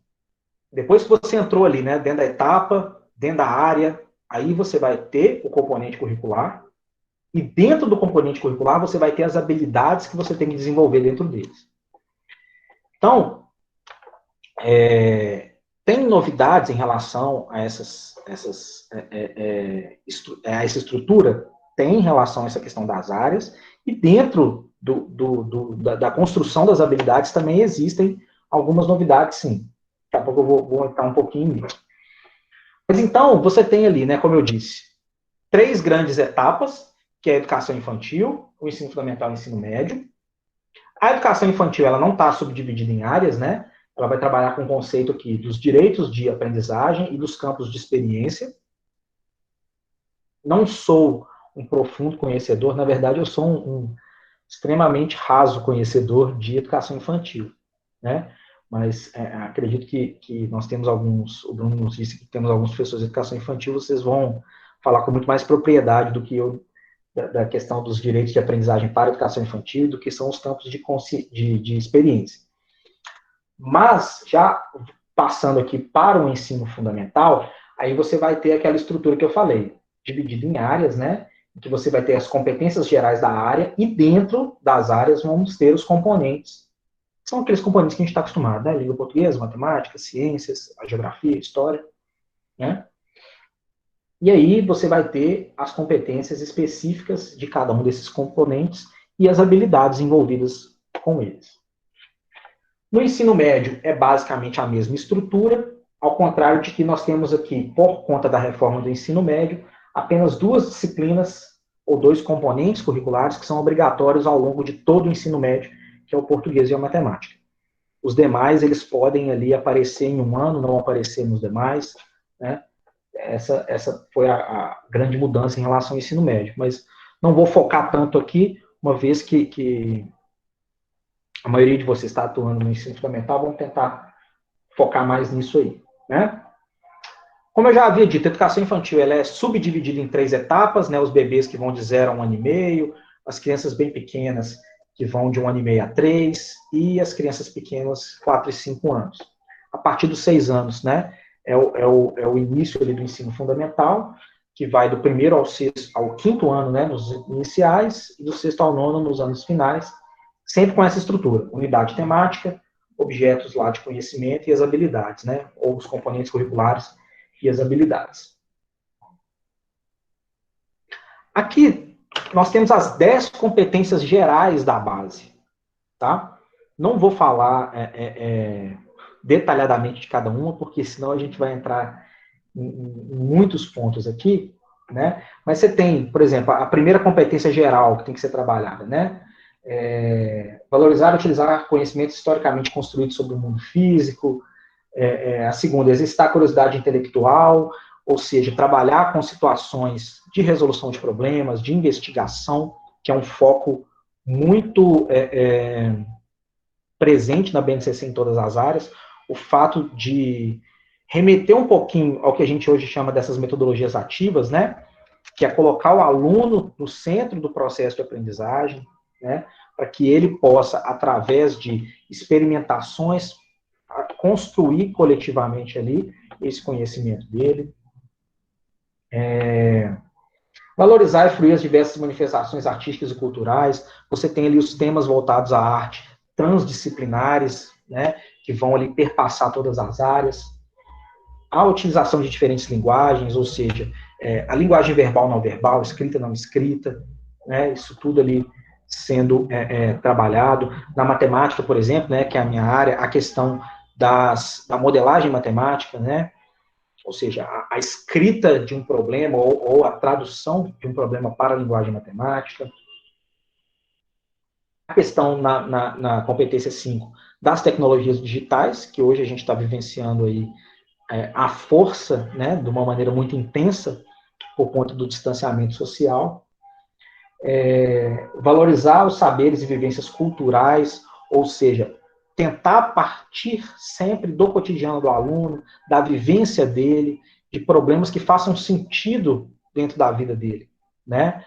depois que você entrou ali, né, dentro da etapa, dentro da área, aí você vai ter o componente curricular, e dentro do componente curricular você vai ter as habilidades que você tem que desenvolver dentro deles. Então, tem novidades em relação a essa estrutura? Tem em relação a essa questão das áreas, e dentro da construção das habilidades também existem algumas novidades, sim. Daqui a pouco eu vou entrar um pouquinho nisso. Mas então, você tem ali, né, como eu disse, 3 grandes etapas, que é a educação infantil, o ensino fundamental e o ensino médio. A educação infantil, ela não está subdividida em áreas, né? ela vai trabalhar com o conceito aqui dos direitos de aprendizagem e dos campos de experiência. Não sou um profundo conhecedor, na verdade, eu sou um extremamente raso conhecedor de educação infantil, né? Mas acredito que nós temos alguns, o Bruno nos disse que temos alguns professores de educação infantil, vocês vão falar com muito mais propriedade do que eu da questão dos direitos de aprendizagem para a educação infantil, do que são os campos de experiência. Mas, já passando aqui para o ensino fundamental, aí você vai ter aquela estrutura que eu falei, dividida em áreas, né? Que você vai ter as competências gerais da área, e dentro das áreas vamos ter os componentes. São aqueles componentes que a gente está acostumado, né? Língua portuguesa, matemática, ciências, a geografia, a história, né? E aí você vai ter as competências específicas de cada um desses componentes e as habilidades envolvidas com eles. No ensino médio é basicamente a mesma estrutura, ao contrário de que nós temos aqui, por conta da reforma do ensino médio, apenas 2 disciplinas ou 2 componentes curriculares que são obrigatórios ao longo de todo o ensino médio, que é o português e a matemática. Os demais, eles podem ali aparecer em um ano, não aparecer nos demais, né? Essa foi a grande mudança em relação ao ensino médio. Mas não vou focar tanto aqui, uma vez que a maioria de vocês está atuando no ensino fundamental, vamos tentar focar mais nisso aí, né? Como eu já havia dito, a educação infantil ela é subdividida em 3 etapas, né? Os bebês que vão de 0 a 1 ano e meio, as crianças bem pequenas que vão de 1 ano e meio a 3, e as crianças pequenas 4 e 5 anos. A partir dos 6 anos, né? É o início ali do ensino fundamental, que vai do primeiro ao 5º ano, né? Nos iniciais, e do 6º ao 9º nos anos finais, sempre com essa estrutura: unidade temática, objetos lá de conhecimento e as habilidades, né? Ou os componentes curriculares e as habilidades. Aqui, nós temos as 10 competências gerais da base, tá? Não vou falar detalhadamente de cada uma, porque senão a gente vai entrar em muitos pontos aqui, né? Mas você tem, por exemplo, a primeira competência geral que tem que ser trabalhada, né? Valorizar e utilizar conhecimentos historicamente construídos sobre o mundo físico. A segunda, exercitar a curiosidade intelectual, ou seja, trabalhar com situações de resolução de problemas, de investigação, que é um foco muito presente na BNCC em todas as áreas. O fato de remeter um pouquinho ao que a gente hoje chama dessas metodologias ativas, né? Que é colocar o aluno no centro do processo de aprendizagem, né? Para que ele possa, através de experimentações, construir coletivamente ali esse conhecimento dele. Valorizar e fruir as diversas manifestações artísticas e culturais. Você tem ali os temas voltados à arte transdisciplinares, né, que vão ali perpassar todas as áreas. A utilização de diferentes linguagens, ou seja, a linguagem verbal não verbal, escrita não escrita, né, isso tudo ali sendo trabalhado. Na matemática, por exemplo, né, que é a minha área, a questão da modelagem matemática, né, ou seja, a escrita de um problema ou a tradução de um problema para a linguagem matemática. A questão na competência 5 das tecnologias digitais, que hoje a gente está vivenciando aí a força, né, de uma maneira muito intensa, por conta do distanciamento social. Valorizar os saberes e vivências culturais, ou seja, tentar partir sempre do cotidiano do aluno, da vivência dele, de problemas que façam sentido dentro da vida dele, né?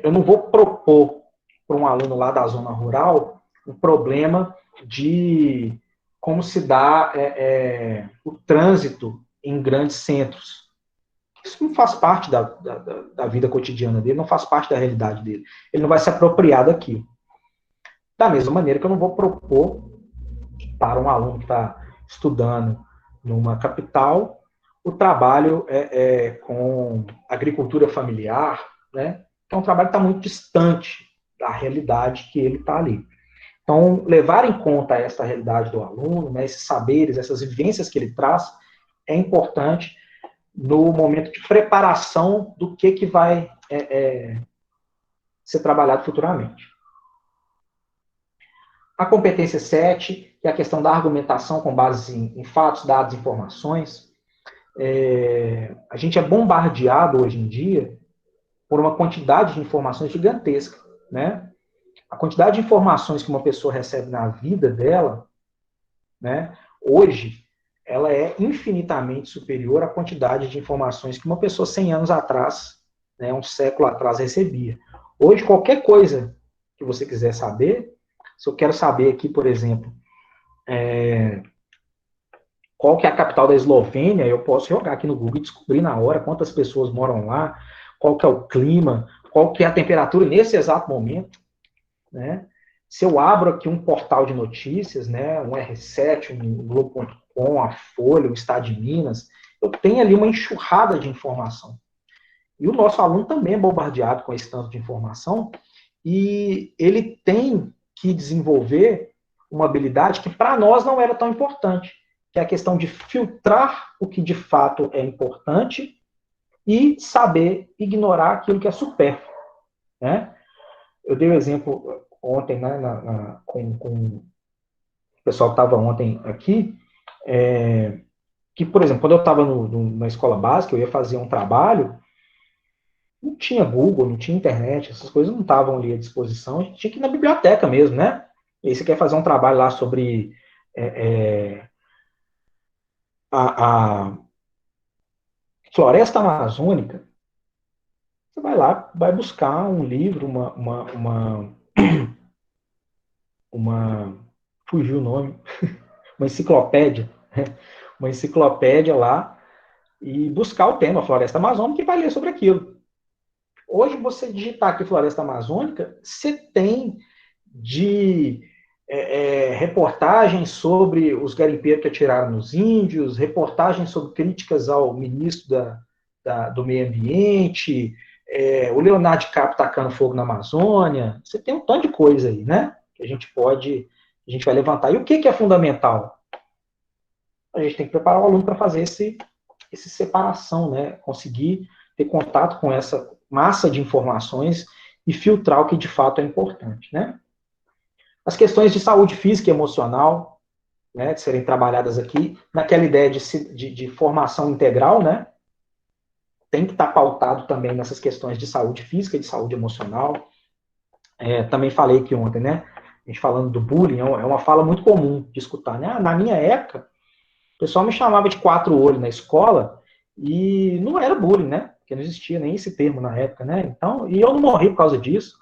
Eu não vou propor para um aluno lá da zona rural um problema de como se dá o trânsito em grandes centros. Isso não faz parte da vida cotidiana dele, não faz parte da realidade dele. Ele não vai se apropriar daquilo. Da mesma maneira que eu não vou propor para um aluno que está estudando numa capital o trabalho com agricultura familiar, né? Que é um trabalho que está muito distante da realidade que ele está ali. Então, levar em conta essa realidade do aluno, né, esses saberes, essas vivências que ele traz, é importante no momento de preparação do que vai ser trabalhado futuramente. A competência 7, que é a questão da argumentação com base em fatos, dados e informações. A gente é bombardeado hoje em dia por uma quantidade de informações gigantesca, né? A quantidade de informações que uma pessoa recebe na vida dela, né, hoje, ela é infinitamente superior à quantidade de informações que uma pessoa 100 anos atrás, né, um século atrás, recebia. Hoje, qualquer coisa que você quiser saber, se eu quero saber aqui, por exemplo, qual que é a capital da Eslovênia, eu posso jogar aqui no Google e descobrir na hora quantas pessoas moram lá, qual que é o clima, qual que é a temperatura nesse exato momento, né? Se eu abro aqui um portal de notícias, né, um R7, um Globo.com, a Folha, o Estado de Minas, eu tenho ali uma enxurrada de informação. E o nosso aluno também é bombardeado com esse tanto de informação e ele tem que desenvolver uma habilidade que para nós não era tão importante, que é a questão de filtrar o que de fato é importante e saber ignorar aquilo que é supérfluo, né? Eu dei o um exemplo ontem, né, com o pessoal que estava ontem aqui, que, por exemplo, quando eu estava na escola básica, eu ia fazer um trabalho, não tinha Google, não tinha internet, essas coisas não estavam ali à disposição, a gente tinha que ir na biblioteca mesmo, né? E aí você quer fazer um trabalho lá sobre a floresta amazônica, você vai lá, vai buscar um livro, fugiu o nome, uma enciclopédia, né? Uma enciclopédia lá, e buscar o tema floresta amazônica e vai ler sobre aquilo. Hoje, você digitar aqui floresta amazônica, você tem de reportagens sobre os garimpeiros que atiraram nos índios, reportagens sobre críticas ao ministro do meio ambiente, o Leonardo DiCaprio tacando fogo na Amazônia. Você tem um tanto de coisa aí, né? Que a gente vai levantar. E o que é fundamental? A gente tem que preparar o aluno para fazer essa separação, né? Conseguir ter contato com essa massa de informações e filtrar o que de fato é importante, né? As questões de saúde física e emocional, né, de serem trabalhadas aqui, naquela ideia de formação integral, né? Tem que estar pautado também nessas questões de saúde física e de saúde emocional. Também falei aqui ontem, né? A gente falando do bullying, é uma fala muito comum de escutar, né? Na minha época, o pessoal me chamava de quatro olhos na escola e não era bullying, né? Porque não existia nem esse termo na época, né? Então, e eu não morri por causa disso.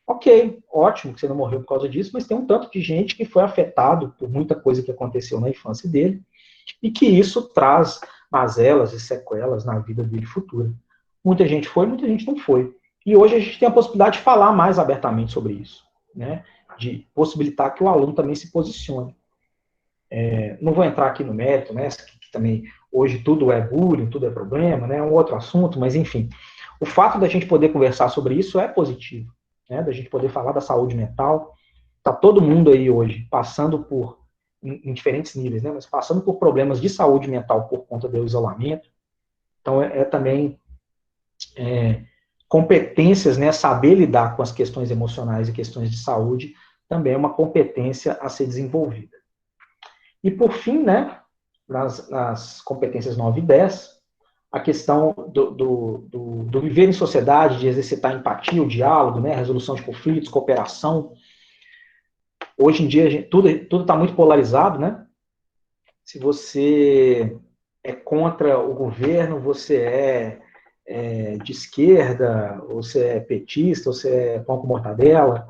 Ok, ótimo que você não morreu por causa disso, mas tem um tanto de gente que foi afetado por muita coisa que aconteceu na infância dele e que isso traz mazelas e sequelas na vida dele futura. Muita gente foi, muita gente não foi. E hoje a gente tem a possibilidade de falar mais abertamente sobre isso, né? De possibilitar que o aluno também se posicione. Não vou entrar aqui no mérito, né? Que também hoje tudo é bullying, tudo é problema, né? É um outro assunto, mas enfim. O fato da gente poder conversar sobre isso é positivo, né? Da gente poder falar da saúde mental. Tá todo mundo aí hoje passando por, em diferentes níveis, né? Mas passando por problemas de saúde mental por conta do isolamento. Então também competências, né? Saber lidar com as questões emocionais e questões de saúde também é uma competência a ser desenvolvida. E por fim, né, nas competências 9 e 10, a questão do viver em sociedade, de exercitar empatia, o diálogo, né, resolução de conflitos, cooperação. Hoje em dia, tudo está muito polarizado, né? Se você é contra o governo, você é de esquerda, ou você é petista, ou você é pão com mortadela.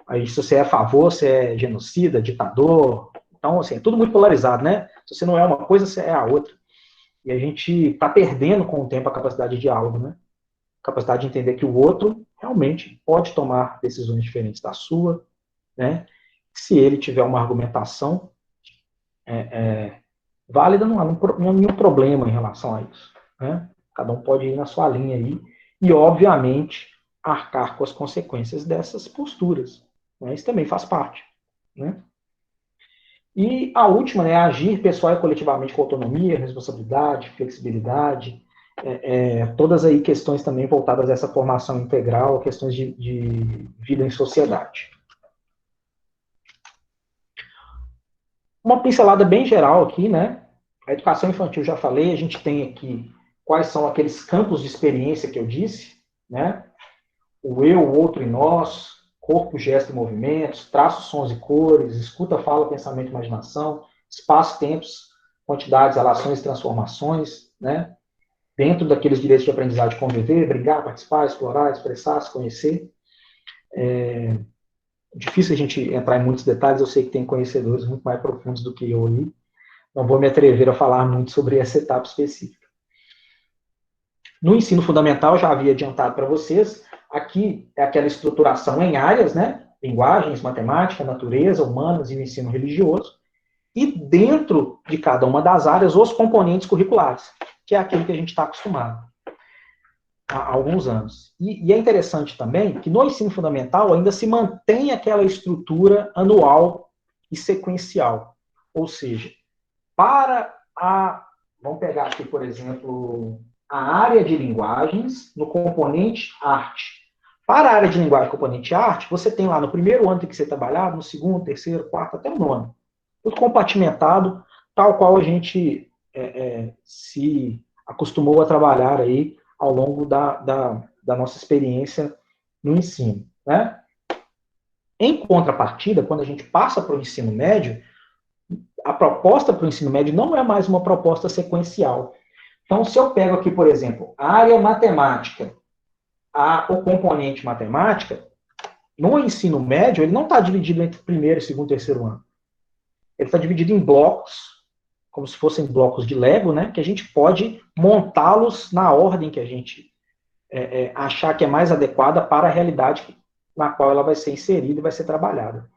Aí, se você é a favor, você é genocida, ditador. Então, assim, é tudo muito polarizado, né? Se você não é uma coisa, você é a outra. E a gente está perdendo com o tempo a capacidade de diálogo, né? A capacidade de entender que o outro realmente pode tomar decisões diferentes da sua, né? Se ele tiver uma argumentação válida, não há nenhum problema em relação a isso, né? Cada um pode ir na sua linha aí e, obviamente, arcar com as consequências dessas posturas. Né? Isso também faz parte, né? E a última, né, agir pessoal e coletivamente com autonomia, responsabilidade, flexibilidade, todas aí questões também voltadas a essa formação integral, questões de vida em sociedade. Uma pincelada bem geral aqui, né? A educação infantil, já falei, a gente tem aqui quais são aqueles campos de experiência que eu disse, né? O eu, o outro e nós, corpo, gesto e movimentos, traços, sons e cores, escuta, fala, pensamento e imaginação, espaço, tempos, quantidades, relações e transformações, né? Dentro daqueles direitos de aprendizagem, conviver, brincar, participar, explorar, expressar, se conhecer. Difícil a gente entrar em muitos detalhes, eu sei que tem conhecedores muito mais profundos do que eu aí. Não vou me atrever a falar muito sobre essa etapa específica. No ensino fundamental, já havia adiantado para vocês, aqui é aquela estruturação em áreas, né? Linguagens, matemática, natureza, humanas e o ensino religioso. E dentro de cada uma das áreas, os componentes curriculares, que é aquilo que a gente está acostumado há alguns anos. E é interessante também que no ensino fundamental ainda se mantém aquela estrutura anual e sequencial. Ou seja, para a. Vamos pegar aqui, por exemplo, a área de linguagens no componente arte. Para a área de linguagem componente arte, você tem lá no primeiro ano tem que ser trabalhado, no segundo, terceiro, quarto, até o nono. Tudo compartimentado, tal qual a gente se acostumou a trabalhar aí ao longo da nossa experiência no ensino. Né? Em contrapartida, quando a gente passa para o ensino médio, a proposta para o ensino médio não é mais uma proposta sequencial. Então, se eu pego aqui, por exemplo, a área matemática, o componente matemática, no ensino médio, ele não está dividido entre primeiro, segundo e terceiro ano. Ele está dividido em blocos, como se fossem blocos de Lego, né, que a gente pode montá-los na ordem que a gente achar que é mais adequada para a realidade na qual ela vai ser inserida e vai ser trabalhada.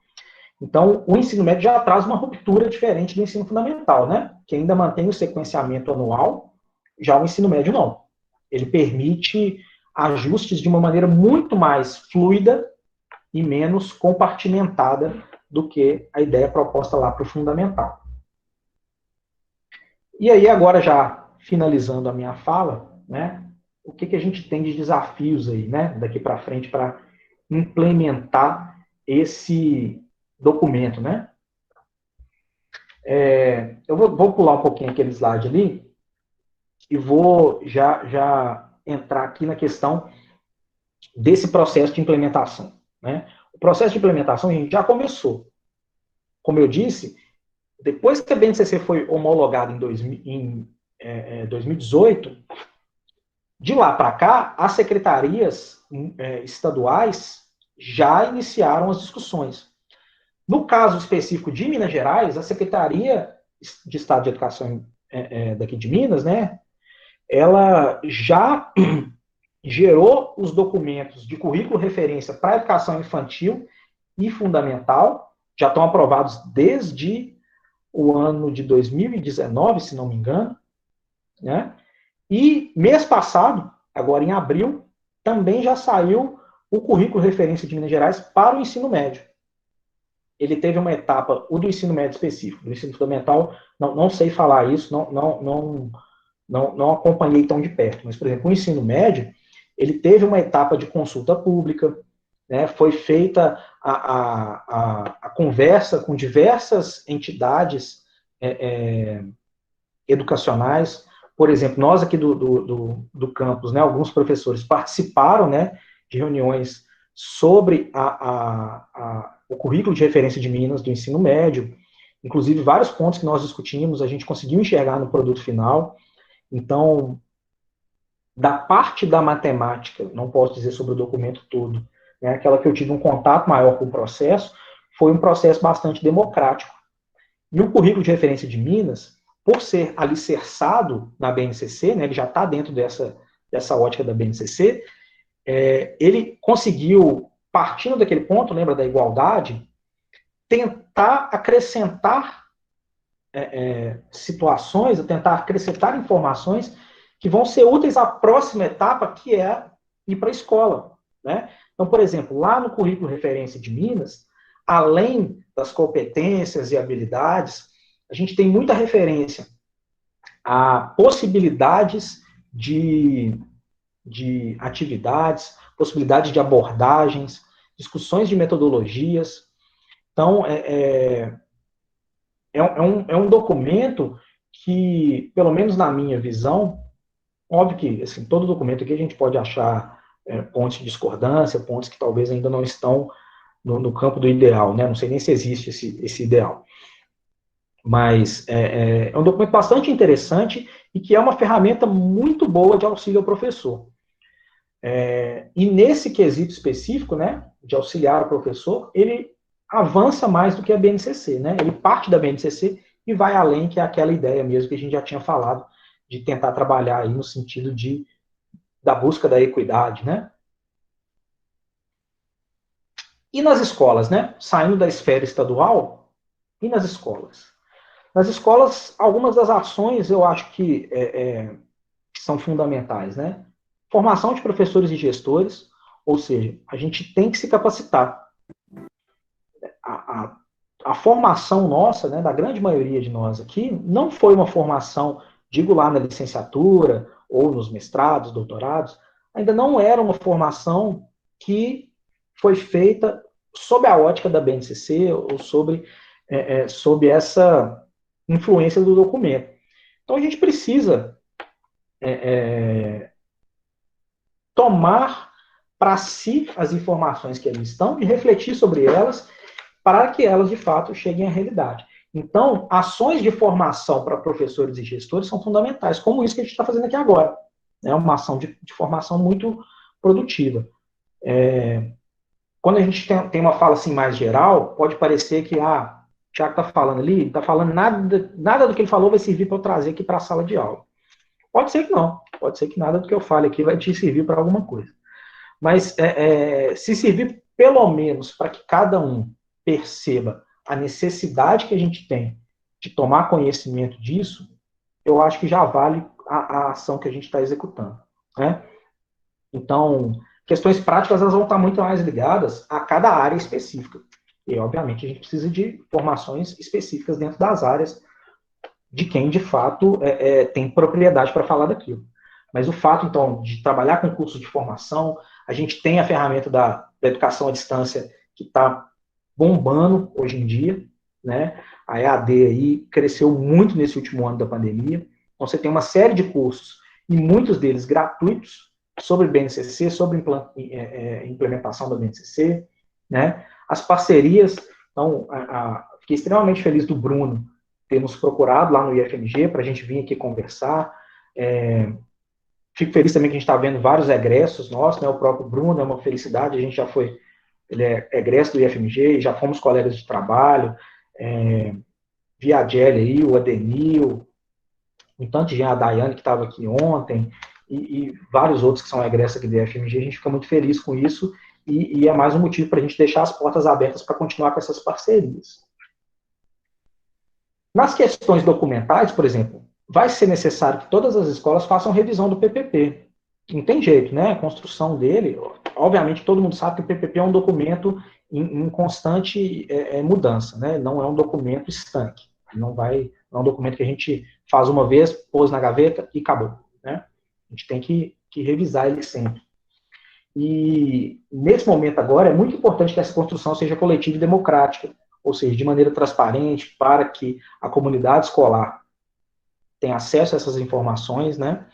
Então, o ensino médio já traz uma ruptura diferente do ensino fundamental, né? Que ainda mantém o sequenciamento anual, já o ensino médio não. Ele permite ajustes de uma maneira muito mais fluida e menos compartimentada do que a ideia proposta lá para o fundamental. E aí, agora já finalizando a minha fala, né? O que a gente tem de desafios aí, né? Daqui para frente para implementar esse documento, né? Eu vou pular um pouquinho aquele slide ali e vou já entrar aqui na questão desse processo de implementação. Né? O processo de implementação a gente já começou. Como eu disse, depois que a BNCC foi homologada em 2018, de lá para cá, as secretarias estaduais já iniciaram as discussões. No caso específico de Minas Gerais, a Secretaria de Estado de Educação daqui de Minas, né, ela já gerou os documentos de currículo referência para a educação infantil e fundamental, já estão aprovados desde o ano de 2019, se não me engano, né? E mês passado, agora em abril, também já saiu o currículo referência de Minas Gerais para o ensino médio. Ele teve uma etapa, o do ensino médio específico, do ensino fundamental, não sei falar isso, não acompanhei tão de perto, mas, por exemplo, o ensino médio, ele teve uma etapa de consulta pública, né, foi feita a conversa com diversas entidades educacionais. Por exemplo, nós aqui do campus, né, alguns professores participaram, né, de reuniões sobre o currículo de referência de Minas do ensino médio, inclusive vários pontos que nós discutimos, a gente conseguiu enxergar no produto final. Então, da parte da matemática, não posso dizer sobre o documento todo, né, aquela que eu tive um contato maior com o processo, foi um processo bastante democrático. E o currículo de referência de Minas, por ser alicerçado na BNCC, né, ele já está dentro dessa ótica da BNCC, ele conseguiu, partindo daquele ponto, lembra da igualdade, tentar acrescentar situações, tentar acrescentar informações que vão ser úteis à próxima etapa, que é ir para a escola. Né? Então, por exemplo, lá no currículo referência de Minas, além das competências e habilidades, a gente tem muita referência a possibilidades de atividades, possibilidades de abordagens, discussões de metodologias. Então, é um documento que, pelo menos na minha visão, óbvio que assim, todo documento aqui a gente pode achar pontos de discordância, pontos que talvez ainda não estão no campo do ideal, né? Não sei nem se existe esse ideal. Mas é um documento bastante interessante e que é uma ferramenta muito boa de auxílio ao professor. E nesse quesito específico, né, de auxiliar o professor, ele avança mais do que a BNCC, né? Ele parte da BNCC e vai além, que é aquela ideia mesmo que a gente já tinha falado, de tentar trabalhar aí no sentido da busca da equidade, né? E nas escolas, né? Saindo da esfera estadual, e nas escolas? Nas escolas, algumas das ações eu acho que são fundamentais, né? Formação de professores e gestores, ou seja, a gente tem que se capacitar. A, a formação nossa, né, da grande maioria de nós aqui, não foi uma formação, digo lá na licenciatura, ou nos mestrados, doutorados, ainda não era uma formação que foi feita sob a ótica da BNCC, ou sob essa influência do documento. Então a gente precisa tomar para si as informações que ali estão e refletir sobre elas para que elas, de fato, cheguem à realidade. Então, ações de formação para professores e gestores são fundamentais, como isso que a gente está fazendo aqui agora. É uma ação de formação muito produtiva. Quando a gente tem uma fala assim mais geral, pode parecer que o Tiago está falando ali, não está falando nada do que ele falou vai servir para eu trazer aqui para a sala de aula. Pode ser que não, pode ser que nada do que eu fale aqui vai te servir para alguma coisa. Mas se servir pelo menos para que cada um perceba a necessidade que a gente tem de tomar conhecimento disso, eu acho que já vale a ação que a gente está executando. Né? Então, questões práticas elas vão estar muito mais ligadas a cada área específica. E, obviamente, a gente precisa de formações específicas dentro das áreas de quem, de fato, tem propriedade para falar daquilo. Mas o fato, então, de trabalhar com cursos de formação, a gente tem a ferramenta da educação à distância que está bombando hoje em dia, né? A EAD aí cresceu muito nesse último ano da pandemia. Então, você tem uma série de cursos, e muitos deles gratuitos, sobre BNCC, sobre implementação da BNCC, né? As parcerias, então, fiquei extremamente feliz do Bruno ter nos procurado lá no IFMG para a gente vir aqui conversar. Fico feliz também que a gente está vendo vários egressos nossos, né? O próprio Bruno é uma felicidade, a gente já foi, ele é egresso do IFMG, já fomos colegas de trabalho, via a Gelli aí, o Adenil, um tanto de gente, a Daiane que estava aqui ontem, e vários outros que são egressos aqui do IFMG, a gente fica muito feliz com isso, e é mais um motivo para a gente deixar as portas abertas para continuar com essas parcerias. Nas questões documentais, por exemplo, vai ser necessário que todas as escolas façam revisão do PPP. Não tem jeito, né? A construção dele, obviamente todo mundo sabe que o PPP é um documento em constante mudança, né? Não é um documento estanque. Não é um documento que a gente faz uma vez, pôs na gaveta e acabou, né? A gente tem que revisar ele sempre. E nesse momento agora é muito importante que essa construção seja coletiva e democrática, ou seja, de maneira transparente, para que a comunidade escolar tenha acesso a essas informações, né?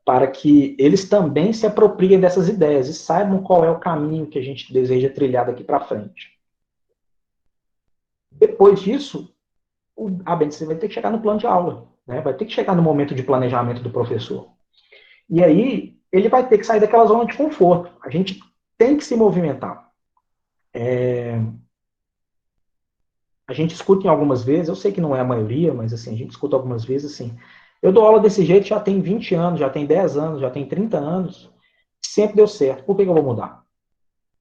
Para que eles também se apropriem dessas ideias e saibam qual é o caminho que a gente deseja trilhar daqui para frente. Depois disso, a BNCC vai ter que chegar no plano de aula, né? Vai ter que chegar no momento de planejamento do professor. E aí, ele vai ter que sair daquela zona de conforto. A gente tem que se movimentar. A gente escuta em algumas vezes, eu sei que não é a maioria, mas assim, a gente escuta algumas vezes assim, eu dou aula desse jeito já tem 20 anos, já tem 10 anos, já tem 30 anos, sempre deu certo, por que eu vou mudar?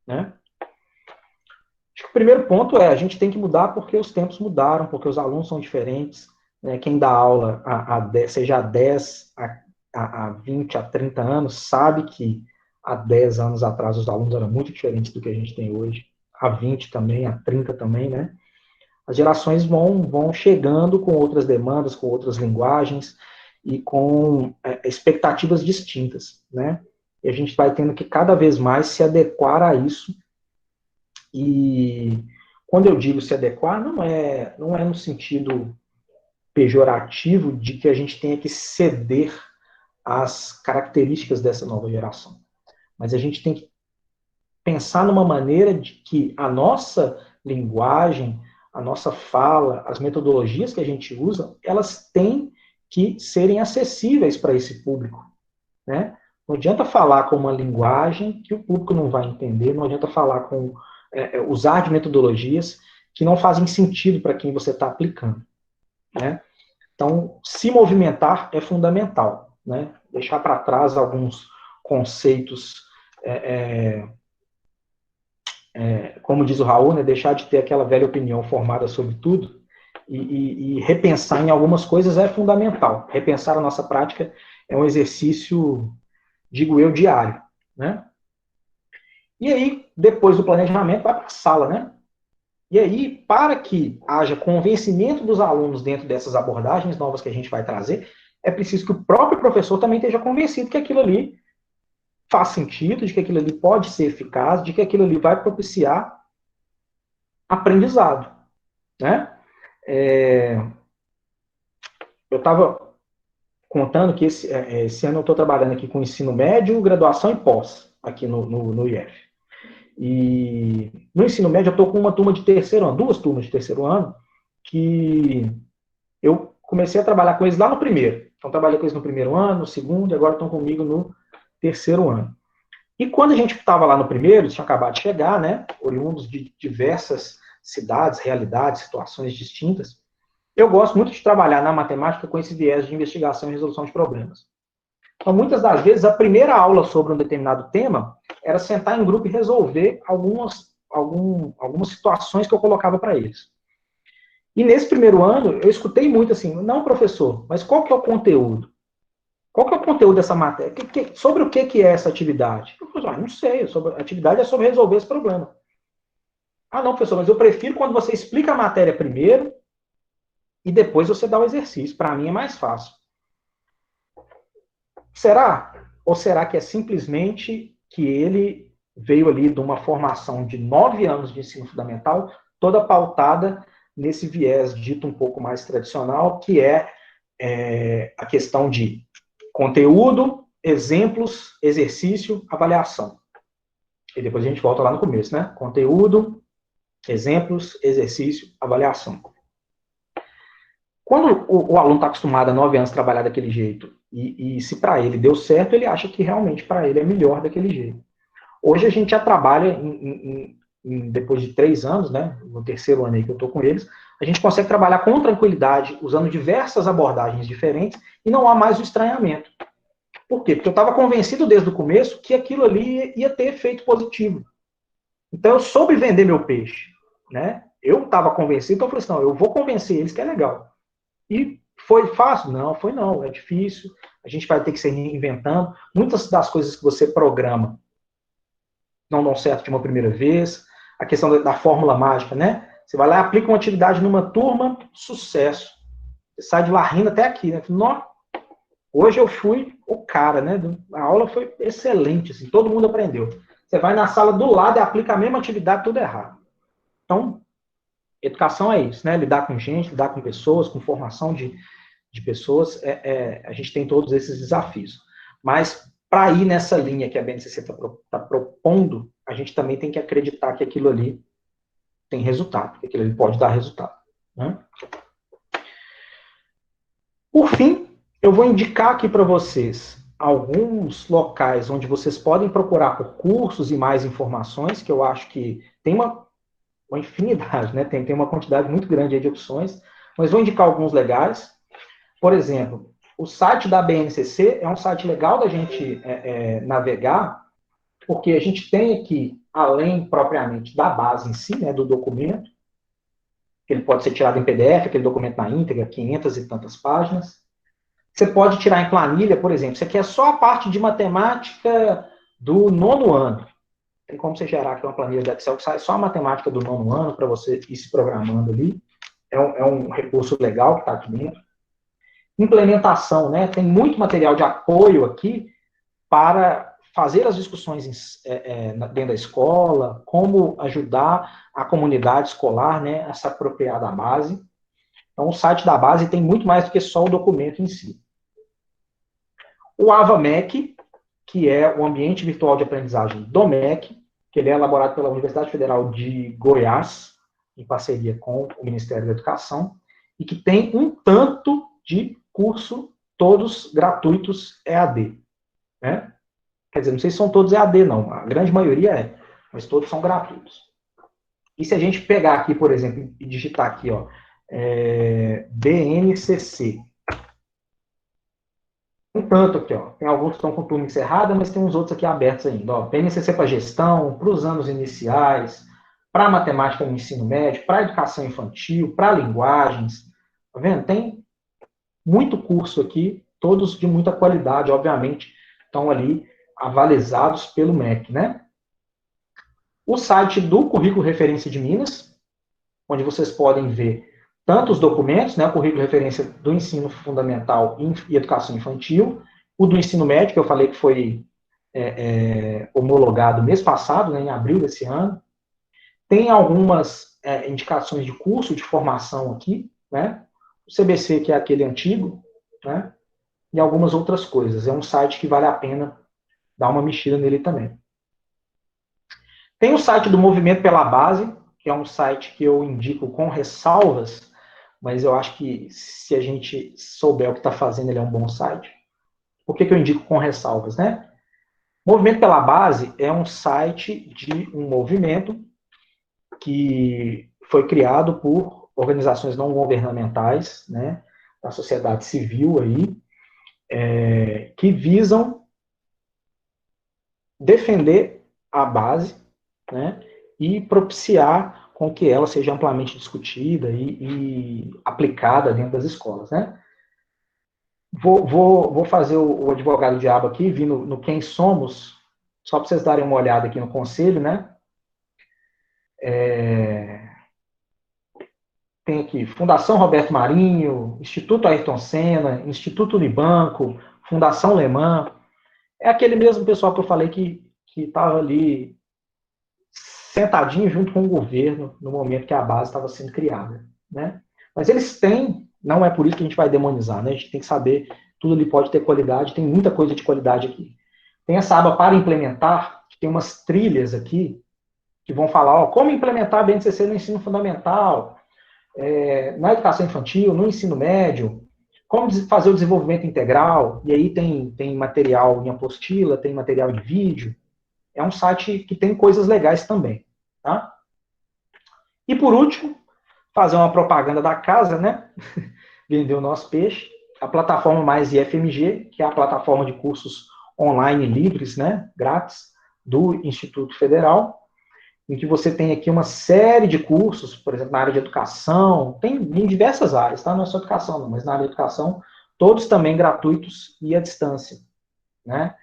Né? Acho que o primeiro ponto a gente tem que mudar porque os tempos mudaram, porque os alunos são diferentes, né? Quem dá aula seja há 10, a 20, a 30 anos, sabe que há 10 anos atrás os alunos eram muito diferentes do que a gente tem hoje, há 20 também, há 30 também, né? As gerações vão chegando com outras demandas, com outras linguagens e com expectativas distintas, né? E a gente vai tendo que cada vez mais se adequar a isso e quando eu digo se adequar, não é no sentido pejorativo de que a gente tenha que ceder às características dessa nova geração. Mas a gente tem que pensar numa maneira de que a nossa linguagem, a nossa fala, as metodologias que a gente usa, elas têm que serem acessíveis para esse público, né? Não adianta falar com uma linguagem que o público não vai entender, não adianta falar com usar de metodologias que não fazem sentido para quem você está aplicando, né? Então, se movimentar é fundamental, né? Deixar para trás alguns conceitos, como diz o Raul, né? Deixar de ter aquela velha opinião formada sobre tudo e repensar em algumas coisas é fundamental. Repensar a nossa prática é um exercício, digo eu, diário, né? E aí, depois do planejamento, vai para a sala, né? E aí, para que haja convencimento dos alunos dentro dessas abordagens novas que a gente vai trazer, é preciso que o próprio professor também esteja convencido que aquilo ali faz sentido, de que aquilo ali pode ser eficaz, de que aquilo ali vai propiciar aprendizado, né? Eu estava contando que esse ano eu estou trabalhando aqui com ensino médio, graduação e pós, aqui no IF. E no ensino médio eu estou com uma turma de terceiro ano, duas turmas de terceiro ano, que eu comecei a trabalhar com eles lá no primeiro. Então, trabalhei com eles no primeiro ano, no segundo, e agora estão comigo no terceiro ano. E quando a gente estava lá no primeiro, eles tinham acabado de chegar, né, oriundos de diversas cidades, realidades, situações distintas. Eu gosto muito de trabalhar na matemática com esse viés de investigação e resolução de problemas. Então, muitas das vezes, a primeira aula sobre um determinado tema era sentar em grupo e resolver algumas situações que eu colocava para eles. E nesse primeiro ano, eu escutei muito assim, não, professor, mas qual que é o conteúdo? Qual que é o conteúdo dessa matéria? Sobre o que é essa atividade? Eu falei, não sei, a atividade é sobre resolver esse problema. Ah, não, professor, mas eu prefiro quando você explica a matéria primeiro e depois você dá o exercício. Para mim é mais fácil. Será? Ou será que é simplesmente que ele veio ali de uma formação de 9 anos de ensino fundamental, toda pautada nesse viés dito um pouco mais tradicional, que é a questão de conteúdo, exemplos, exercício, avaliação. E depois a gente volta lá no começo, né? Conteúdo, exemplos, exercício, avaliação. Quando o aluno está acostumado há 9 anos a trabalhar daquele jeito, e se para ele deu certo, ele acha que realmente para ele é melhor daquele jeito. Hoje a gente já trabalha, depois de 3 anos, né, no terceiro ano aí que eu estou com eles, a gente consegue trabalhar com tranquilidade, usando diversas abordagens diferentes, e não há mais o estranhamento. Por quê? Porque eu estava convencido desde o começo que aquilo ali ia ter efeito positivo. Então eu soube vender meu peixe, né? Eu estava convencido, então eu falei assim, não, eu vou convencer eles que é legal. E foi fácil? Não, foi não, é difícil, a gente vai ter que se reinventando. Muitas das coisas que você programa não dão certo de uma primeira vez. A questão da fórmula mágica, né? Você vai lá e aplica uma atividade numa turma, sucesso. Você sai de lá rindo até aqui, né? Nossa, hoje eu fui o cara, né? A aula foi excelente, assim, todo mundo aprendeu. Você vai na sala do lado e aplica a mesma atividade, tudo errado. Então, educação é isso, né? Lidar com gente, lidar com pessoas, com formação de pessoas, a gente tem todos esses desafios. Mas, para ir nessa linha que a BNCC está propondo, a gente também tem que acreditar que aquilo ali tem resultado, que aquilo ali pode dar resultado. Né? Por fim, eu vou indicar aqui para vocês alguns locais onde vocês podem procurar por cursos e mais informações, que eu acho que tem uma infinidade, né? Tem uma quantidade muito grande de opções, mas vou indicar alguns legais. Por exemplo, o site da BNCC é um site legal da gente navegar, porque a gente tem aqui, além propriamente da base em si, né, do documento, que ele pode ser tirado em PDF, aquele documento na íntegra, 500 e tantas páginas. Você pode tirar em planilha, por exemplo, isso aqui é só a parte de matemática do 9º ano. Tem como você gerar aqui uma planilha do Excel que sai só a matemática do 9º ano para você ir se programando ali. É um recurso legal que está aqui dentro. Implementação, né? Tem muito material de apoio aqui para fazer as discussões dentro da escola, como ajudar a comunidade escolar, né, a se apropriar da base. Então, o site da base tem muito mais do que só o documento em si. O AvaMec, que é o ambiente virtual de aprendizagem do MEC, que ele é elaborado pela Universidade Federal de Goiás, em parceria com o Ministério da Educação, e que tem um tanto de curso, todos gratuitos EAD. Né? Quer dizer, não sei se são todos EAD, não. A grande maioria é, mas todos são gratuitos. E se a gente pegar aqui, por exemplo, e digitar aqui, ó, BNCC. Um tanto aqui, ó. Tem alguns que estão com turma encerrada, mas tem uns outros aqui abertos ainda. Ó. BNCC para gestão, para os anos iniciais, para matemática no ensino médio, para educação infantil, para linguagens. Tá vendo? Tem muito curso aqui, todos de muita qualidade, obviamente, estão ali avalizados pelo MEC, né? O site do Currículo Referência de Minas, onde vocês podem ver tanto os documentos, né, o currículo de referência do ensino fundamental e educação infantil, o do ensino médio, que eu falei que foi homologado mês passado, né, em abril desse ano. Tem algumas indicações de curso de formação aqui, né, o CBC, que é aquele antigo, né, e algumas outras coisas. É um site que vale a pena dar uma mexida nele também. Tem o site do Movimento pela Base, que é um site que eu indico com ressalvas, mas eu acho que se a gente souber o que está fazendo, ele é um bom site. Por que eu indico com ressalvas, né? Movimento pela Base é um site de um movimento que foi criado por organizações não governamentais, né, da sociedade civil aí, que visam defender a base, né, e propiciar com que ela seja amplamente discutida e aplicada dentro das escolas, né? Vou fazer o advogado diabo aqui, vir no Quem Somos, só para vocês darem uma olhada aqui no conselho, né? Tem aqui Fundação Roberto Marinho, Instituto Ayrton Senna, Instituto Unibanco, Fundação Lemã. É aquele mesmo pessoal que eu falei que estava ali sentadinho junto com o governo no momento que a base estava sendo criada, né? Mas eles têm, não é por isso que a gente vai demonizar, né? A gente tem que saber, tudo ali pode ter qualidade, tem muita coisa de qualidade aqui. Tem essa aba para implementar, que tem umas trilhas aqui, que vão falar, ó, como implementar a BNCC no ensino fundamental, na educação infantil, no ensino médio, como fazer o desenvolvimento integral, e aí tem material em apostila, tem material de vídeo. É um site que tem coisas legais também, tá? E por último, fazer uma propaganda da casa, né? Vender o nosso peixe. A plataforma Mais IFMG, que é a plataforma de cursos online livres, né? Grátis, do Instituto Federal, em que você tem aqui uma série de cursos, por exemplo, na área de educação, tem em diversas áreas, tá? Não é só educação, não, mas na área de educação, todos também gratuitos e à distância, né?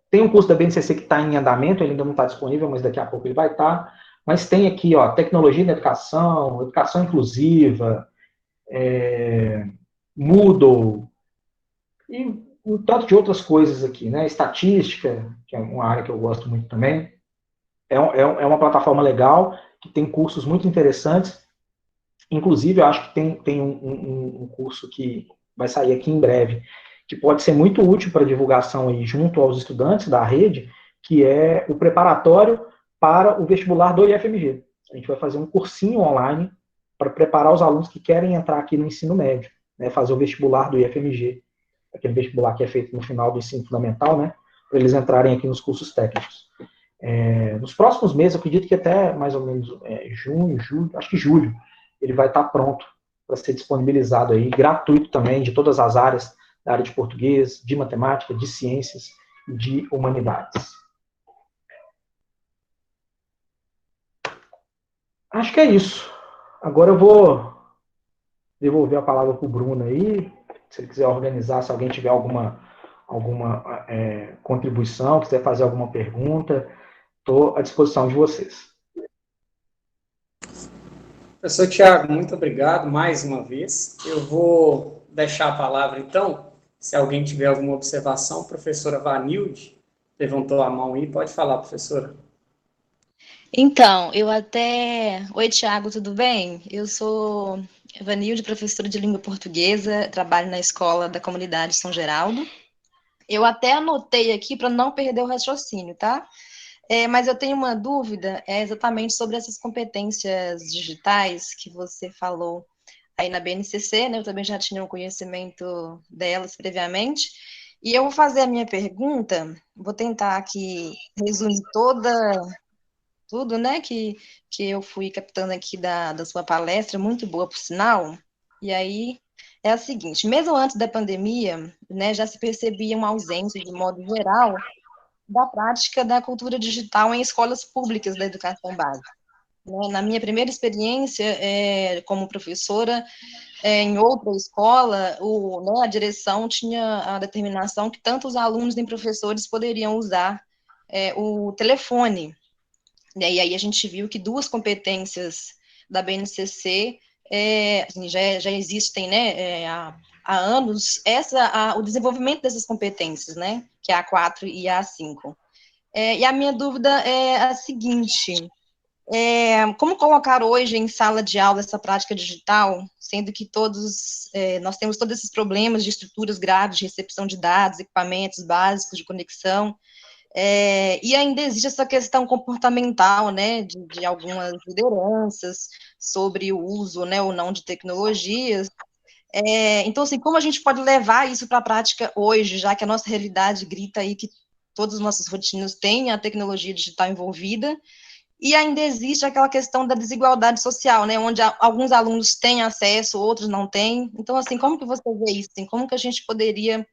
Tem um curso da BNCC que está em andamento, ele ainda não está disponível, mas daqui a pouco ele vai estar. Mas tem aqui, ó, tecnologia na educação, educação inclusiva, Moodle, e um tanto de outras coisas aqui, né? Estatística, que é uma área que eu gosto muito também. É uma plataforma legal, que tem cursos muito interessantes. Inclusive, eu acho que tem um curso que vai sair aqui em breve, que pode ser muito útil para divulgação aí junto aos estudantes da rede, que é o preparatório para o vestibular do IFMG. A gente vai fazer um cursinho online para preparar os alunos que querem entrar aqui no ensino médio, né, fazer o vestibular do IFMG, aquele vestibular que é feito no final do ensino fundamental, né, para eles entrarem aqui nos cursos técnicos. Nos próximos meses, eu acredito que até mais ou menos junho, julho, acho que julho, ele vai estar pronto para ser disponibilizado aí, gratuito também, de todas as áreas, da área de português, de matemática, de ciências e de humanidades. Acho que é isso. Agora eu vou devolver a palavra para o Bruno aí, se ele quiser organizar, se alguém tiver alguma contribuição, quiser fazer alguma pergunta, estou à disposição de vocês. Professor Tiago, muito obrigado mais uma vez. Eu vou deixar a palavra, então, se alguém tiver alguma observação, professora Vanilde, levantou a mão aí. Pode falar, professora. Então, eu até. Oi, Tiago, tudo bem? Eu sou Evanilde, professora de língua portuguesa, trabalho na escola da comunidade São Geraldo. Eu até anotei aqui para não perder o raciocínio, tá? Mas eu tenho uma dúvida exatamente sobre essas competências digitais que você falou aí na BNCC, né? Eu também já tinha um conhecimento delas previamente. E eu vou fazer a minha pergunta, vou tentar aqui resumir tudo, né, que eu fui captando aqui da sua palestra, muito boa, por sinal. E aí é a seguinte: mesmo antes da pandemia, né, já se percebia uma ausência, de modo geral, da prática da cultura digital em escolas públicas da educação básica. Né? Na minha primeira experiência como professora, em outra escola, né, a direção tinha a determinação que tanto os alunos nem professores poderiam usar o telefone. E aí a gente viu que duas competências da BNCC assim, já existem, né, há anos, o desenvolvimento dessas competências, né, que é a A4 e a A5. E a minha dúvida é a seguinte: como colocar hoje em sala de aula essa prática digital, sendo que nós temos todos esses problemas de estruturas graves de recepção de dados, equipamentos básicos de conexão, e ainda existe essa questão comportamental, né, de algumas lideranças sobre o uso, né, ou não de tecnologias. Então, assim, como a gente pode levar isso para a prática hoje, já que a nossa realidade grita aí que todas as nossas rotinas têm a tecnologia digital envolvida, e ainda existe aquela questão da desigualdade social, né, onde alguns alunos têm acesso, outros não têm. Então, assim, como que você vê isso? Assim, como que a gente poderia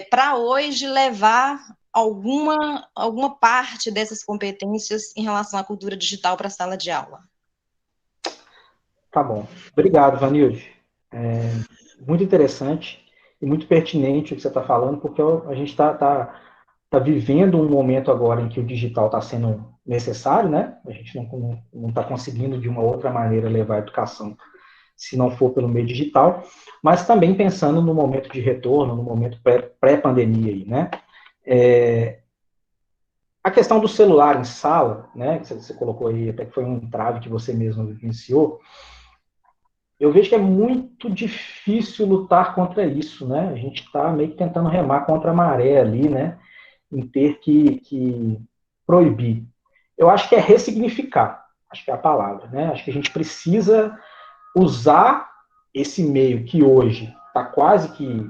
para hoje levar alguma parte dessas competências em relação à cultura digital para a sala de aula? Tá bom. Obrigado, Vanilde. Muito interessante e muito pertinente o que você está falando, porque a gente está vivendo um momento agora em que o digital está sendo necessário, né? A gente não está conseguindo, de uma outra maneira, levar a educação se não for pelo meio digital, mas também pensando no momento de retorno, no momento pré-pandemia aí, né? A questão do celular em sala, né, que você colocou aí, até que foi um entrave que você mesmo vivenciou, eu vejo que é muito difícil lutar contra isso, né? A gente está meio que tentando remar contra a maré ali, né? Em ter que proibir. Eu acho que é ressignificar, acho que é a palavra, né? Acho que a gente precisa usar esse meio que hoje está quase que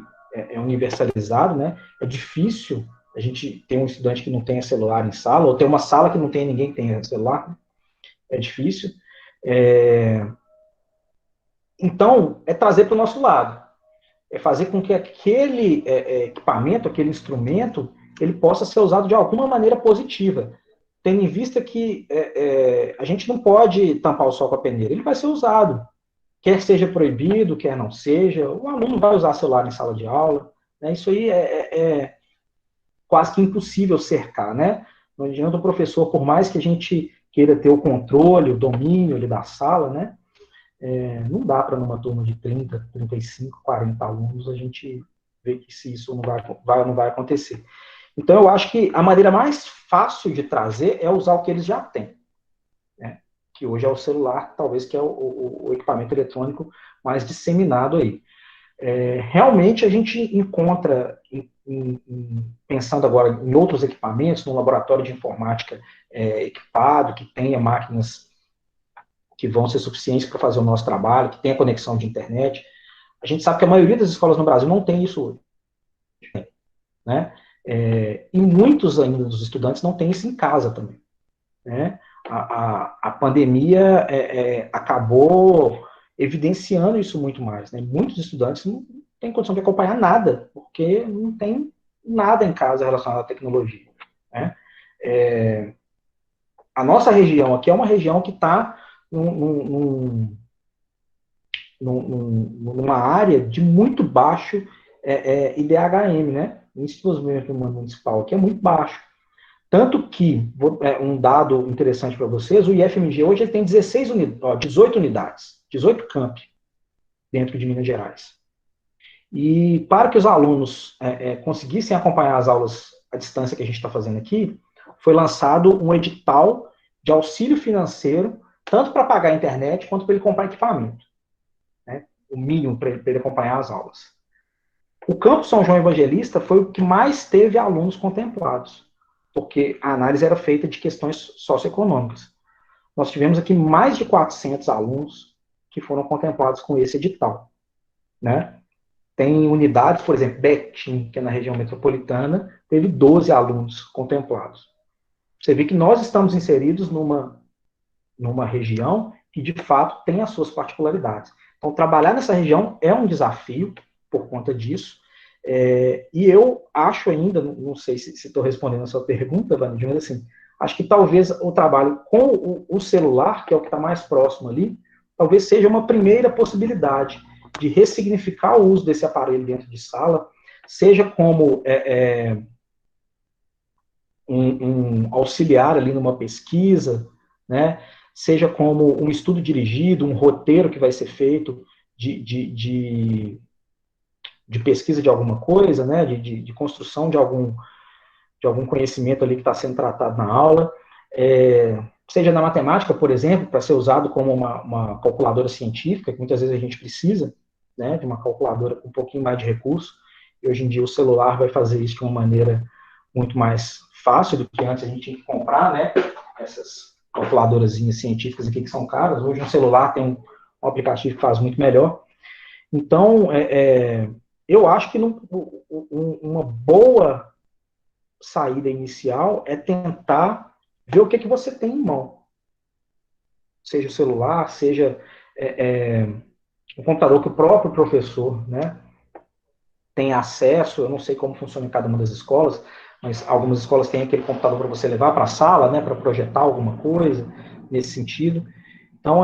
universalizado, né? É difícil a gente ter um estudante que não tenha celular em sala, ou ter uma sala que não tenha ninguém que tenha celular, é difícil. Então, é trazer para o nosso lado, é fazer com que aquele equipamento, aquele instrumento, ele possa ser usado de alguma maneira positiva, tendo em vista que a gente não pode tampar o sol com a peneira, ele vai ser usado, quer seja proibido, quer não seja, o aluno vai usar celular em sala de aula, né? Isso aí é quase que impossível cercar, né? Não adianta o professor, por mais que a gente queira ter o controle, o domínio ali da sala, né? Não dá para numa turma de 30, 35, 40 alunos a gente ver que se isso não vai acontecer. Então, eu acho que a maneira mais fácil de trazer é usar o que eles já têm, né? Que hoje é o celular, talvez que é o equipamento eletrônico mais disseminado aí. Realmente a gente encontra, pensando agora em outros equipamentos, no laboratório de informática equipado, que tenha máquinas que vão ser suficientes para fazer o nosso trabalho, que tenha conexão de internet. A gente sabe que a maioria das escolas no Brasil não tem isso hoje, né? E muitos ainda dos estudantes não têm isso em casa também, né? A pandemia acabou evidenciando isso muito mais, né? Muitos estudantes não têm condição de acompanhar nada, porque não tem nada em casa relacionado à tecnologia, né? A nossa região aqui é uma região que está numa área de muito baixo IDHM, né? Índice de Desenvolvimento Municipal, que é muito baixo. Tanto que, um dado interessante para vocês, o IFMG hoje ele tem 18 unidades, 18 campi dentro de Minas Gerais. E para que os alunos conseguissem acompanhar as aulas à distância que a gente está fazendo aqui, foi lançado um edital de auxílio financeiro, tanto para pagar a internet, quanto para ele comprar equipamento, né? O mínimo para ele acompanhar as aulas. O Campo São João Evangelista foi o que mais teve alunos contemplados, porque a análise era feita de questões socioeconômicas. Nós tivemos aqui mais de 400 alunos que foram contemplados com esse edital, né? Tem unidades, por exemplo, Betim, que é na região metropolitana, teve 12 alunos contemplados. Você vê que nós estamos inseridos numa região que, de fato, tem as suas particularidades. Então, trabalhar nessa região é um desafio por conta disso. E eu acho ainda, não sei se estou respondendo a sua pergunta, Vanid, mas assim, acho que talvez o trabalho com o celular, que é o que está mais próximo ali, talvez seja uma primeira possibilidade de ressignificar o uso desse aparelho dentro de sala, seja como um auxiliar ali numa pesquisa, né? Seja como um estudo dirigido, um roteiro que vai ser feito de pesquisa de alguma coisa, né? De construção de algum conhecimento ali que está sendo tratado na aula, seja na matemática, por exemplo, para ser usado como uma calculadora científica, que muitas vezes a gente precisa, né, de uma calculadora com um pouquinho mais de recurso, e hoje em dia o celular vai fazer isso de uma maneira muito mais fácil do que antes a gente tinha que comprar, né, essas calculadoras científicas aqui que são caras. Hoje um celular tem um aplicativo que faz muito melhor. Então, eu acho que uma boa saída inicial é tentar ver o que você tem em mão. Seja o celular, seja o computador que o próprio professor, né, tem acesso. Eu não sei como funciona em cada uma das escolas, mas algumas escolas têm aquele computador para você levar para a sala, né, para projetar alguma coisa nesse sentido. Então,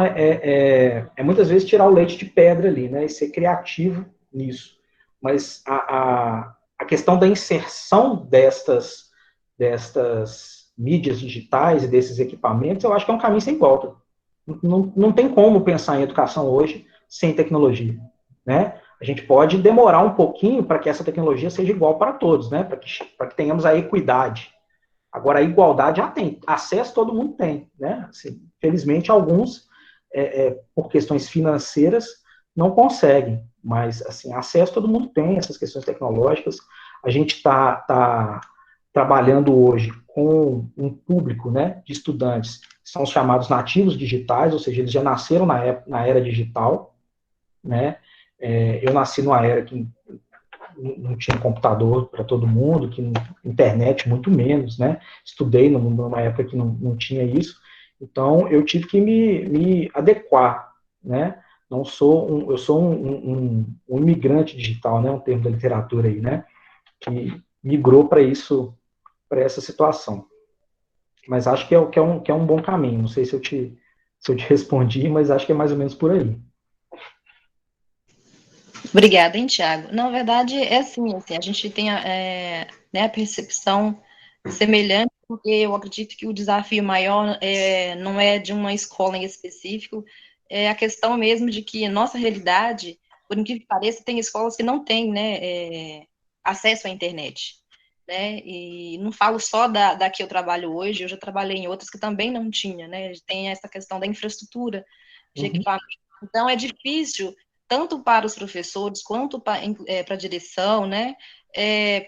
muitas vezes tirar o leite de pedra ali, né, e ser criativo nisso. Mas a questão da inserção destas mídias digitais e desses equipamentos, eu acho que é um caminho sem volta. Não tem como pensar em educação hoje sem tecnologia, né? A gente pode demorar um pouquinho para que essa tecnologia seja igual para todos, né? Para que tenhamos a equidade. Agora, a igualdade já tem, acesso todo mundo tem, né? Assim, felizmente, alguns, por questões financeiras, não conseguem, mas, assim, acesso todo mundo tem, essas questões tecnológicas. A gente está trabalhando hoje com um público, né, de estudantes que são os chamados nativos digitais, ou seja, eles já nasceram na era digital, né? Eu nasci numa era que não tinha computador para todo mundo, que internet muito menos, né? Estudei numa época que não tinha isso, então eu tive que me adequar, né? Eu sou um imigrante digital, né? Um termo da literatura aí, né? Que migrou para isso, para essa situação. Mas acho que é um bom caminho. Não sei se eu te respondi, mas acho que é mais ou menos por aí. Obrigada, hein, Thiago. Na verdade, é assim, a gente tem né, a percepção semelhante, porque eu acredito que o desafio maior não é de uma escola em específico, é a questão mesmo de que a nossa realidade, por incrível que pareça, tem escolas que não têm, né, acesso à internet, né, e não falo só da que eu trabalho hoje, eu já trabalhei em outras que também não tinha, né, tem essa questão da infraestrutura, de equipamento. Então, é difícil tanto para os professores quanto para a direção, né,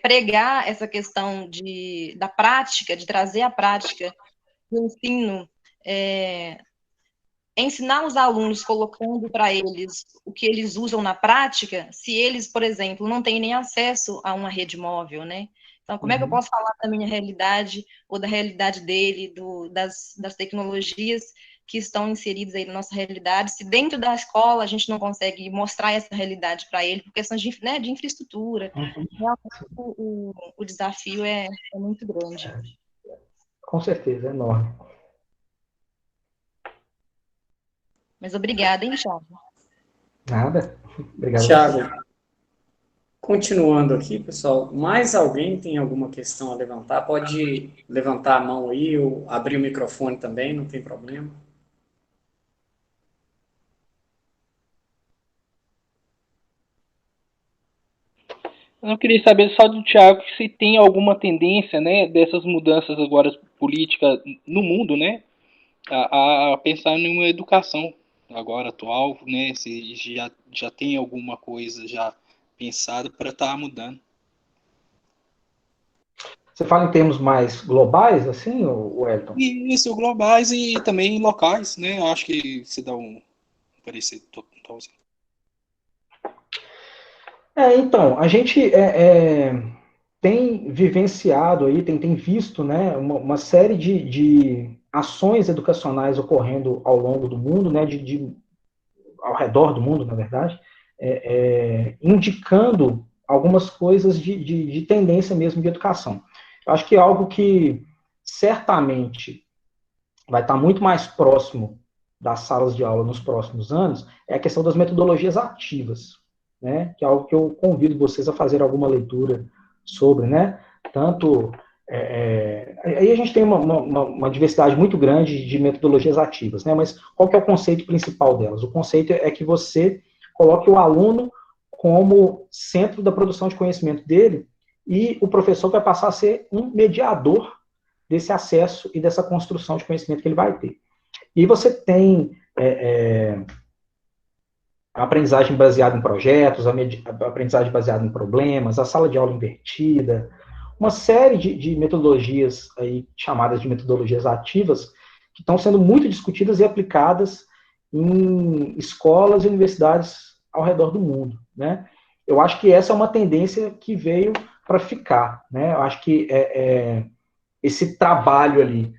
pregar essa questão da prática, de trazer a prática do ensino, ensinar os alunos colocando para eles o que eles usam na prática, se eles, por exemplo, não têm nem acesso a uma rede móvel, né? Então, como é que eu posso falar da minha realidade ou da realidade dele, das tecnologias que estão inseridas aí na nossa realidade, se dentro da escola a gente não consegue mostrar essa realidade para ele, por questões de infraestrutura, realmente o desafio é muito grande. Com certeza, é enorme. Mas obrigada, hein, Thiago? Nada. Obrigado a você. Tiago, continuando aqui, pessoal, mais alguém tem alguma questão a levantar? Pode levantar a mão aí ou abrir o microfone também, não tem problema. Eu queria saber só do Thiago se tem alguma tendência, né, dessas mudanças agora políticas no mundo, né, a pensar em uma educação agora atual, né, se já tem alguma coisa já pensada para estar mudando. Você fala em termos mais globais, assim, Wellington? E isso, globais e também locais, né, acho que se dá um parecer total. Então, a gente tem vivenciado aí, tem visto, né, uma série de ações educacionais ocorrendo ao longo do mundo, né, ao redor do mundo, na verdade, indicando algumas coisas de tendência mesmo de educação. Eu acho que é algo que certamente vai estar muito mais próximo das salas de aula nos próximos anos é a questão das metodologias ativas, né? Que é algo que eu convido vocês a fazer alguma leitura sobre, né? Tanto aí a gente tem uma diversidade muito grande de metodologias ativas, né? Mas qual que é o conceito principal delas? O conceito é que você coloque o aluno como centro da produção de conhecimento dele e o professor vai passar a ser um mediador desse acesso e dessa construção de conhecimento que ele vai ter. E você tem a aprendizagem baseada em projetos, a aprendizagem baseada em problemas, a sala de aula invertida, uma série de metodologias aí, chamadas de metodologias ativas, que estão sendo muito discutidas e aplicadas em escolas e universidades ao redor do mundo, né? Eu acho que essa é uma tendência que veio para ficar, né? Eu acho que esse trabalho ali,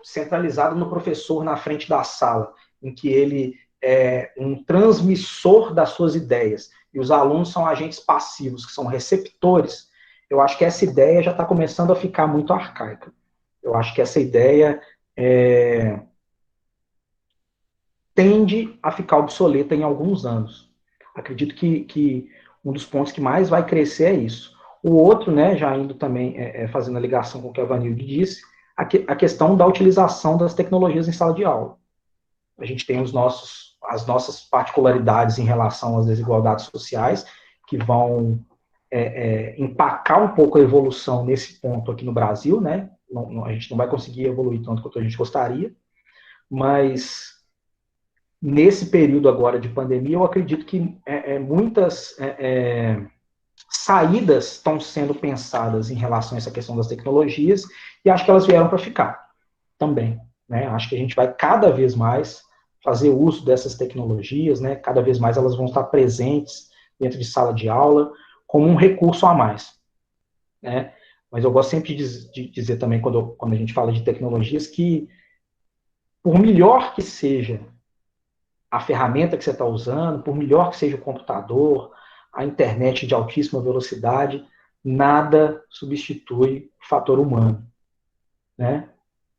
centralizado no professor na frente da sala, em que ele é um transmissor das suas ideias, e os alunos são agentes passivos, que são receptores, eu acho que essa ideia já está começando a ficar muito arcaica. Eu acho que essa ideia tende a ficar obsoleta em alguns anos. Acredito que um dos pontos que mais vai crescer é isso. O outro, né, já indo também fazendo a ligação com o que a Vanilde disse, a questão da utilização das tecnologias em sala de aula. A gente tem as nossas particularidades em relação às desigualdades sociais, que vão empacar um pouco a evolução nesse ponto aqui no Brasil, né? A gente não vai conseguir evoluir tanto quanto a gente gostaria, mas nesse período agora de pandemia, eu acredito que muitas saídas estão sendo pensadas em relação a essa questão das tecnologias, e acho que elas vieram para ficar também, né? Acho que a gente vai cada vez mais fazer uso dessas tecnologias, né? Cada vez mais elas vão estar presentes dentro de sala de aula como um recurso a mais, né? Mas eu gosto sempre de dizer também, quando a gente fala de tecnologias, que por melhor que seja a ferramenta que você está usando, por melhor que seja o computador, a internet de altíssima velocidade, nada substitui o fator humano, né?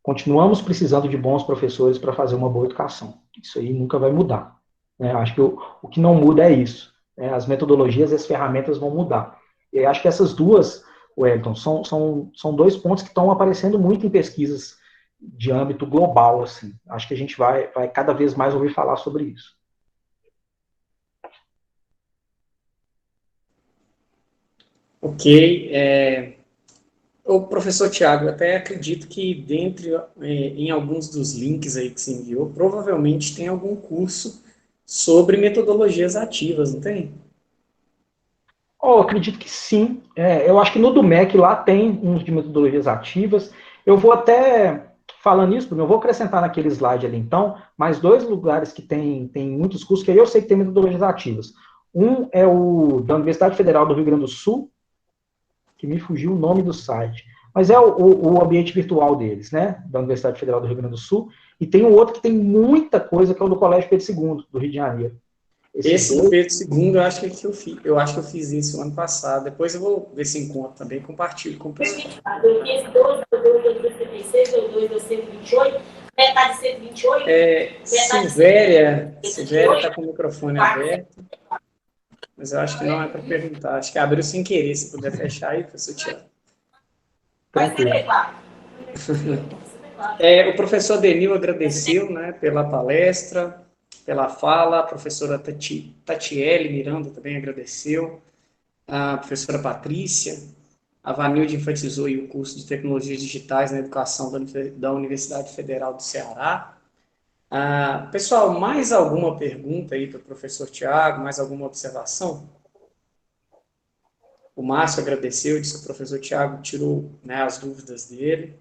Continuamos precisando de bons professores para fazer uma boa educação. Isso aí nunca vai mudar, né? Acho que o que não muda é isso, né? As metodologias e as ferramentas vão mudar. E acho que essas duas, Wellington, são dois pontos que estão aparecendo muito em pesquisas de âmbito global, assim. Acho que a gente vai cada vez mais ouvir falar sobre isso. Ok. O professor Tiago, até acredito que em alguns dos links aí que você enviou, provavelmente tem algum curso sobre metodologias ativas, não tem? Oh, acredito que sim. Eu acho que no do MEC lá tem uns de metodologias ativas. Eu vou até, falando isso, Bruno, eu vou acrescentar naquele slide ali, então, mais dois lugares que tem muitos cursos, que aí eu sei que tem metodologias ativas. Um é o da Universidade Federal do Rio Grande do Sul, que me fugiu o nome do site, mas é o ambiente virtual deles, né, da Universidade Federal do Rio Grande do Sul, e tem um outro que tem muita coisa, que é o do Colégio Pedro II, do Rio de Janeiro. Esse do Pedro II, eu acho que eu acho que eu fiz isso ano passado. Depois eu vou ver se encontro também, compartilho com o pessoal. 2012, 2076, 128, metade de 128. Silvéria está com o microfone aberto, mas eu acho que não é para perguntar. Acho que abriu sem querer, se puder fechar aí, professor Tiago. Tranquilo. O professor Denil agradeceu, né, pela palestra, pela fala, a professora Tatiele Miranda também agradeceu. a professora Patrícia, a Vanilde enfatizou aí o curso de Tecnologias Digitais na Educação da Universidade Federal do Ceará. Pessoal, mais alguma pergunta aí para o professor Tiago, mais alguma observação? O Márcio agradeceu, disse que o professor Tiago tirou, né, as dúvidas dele.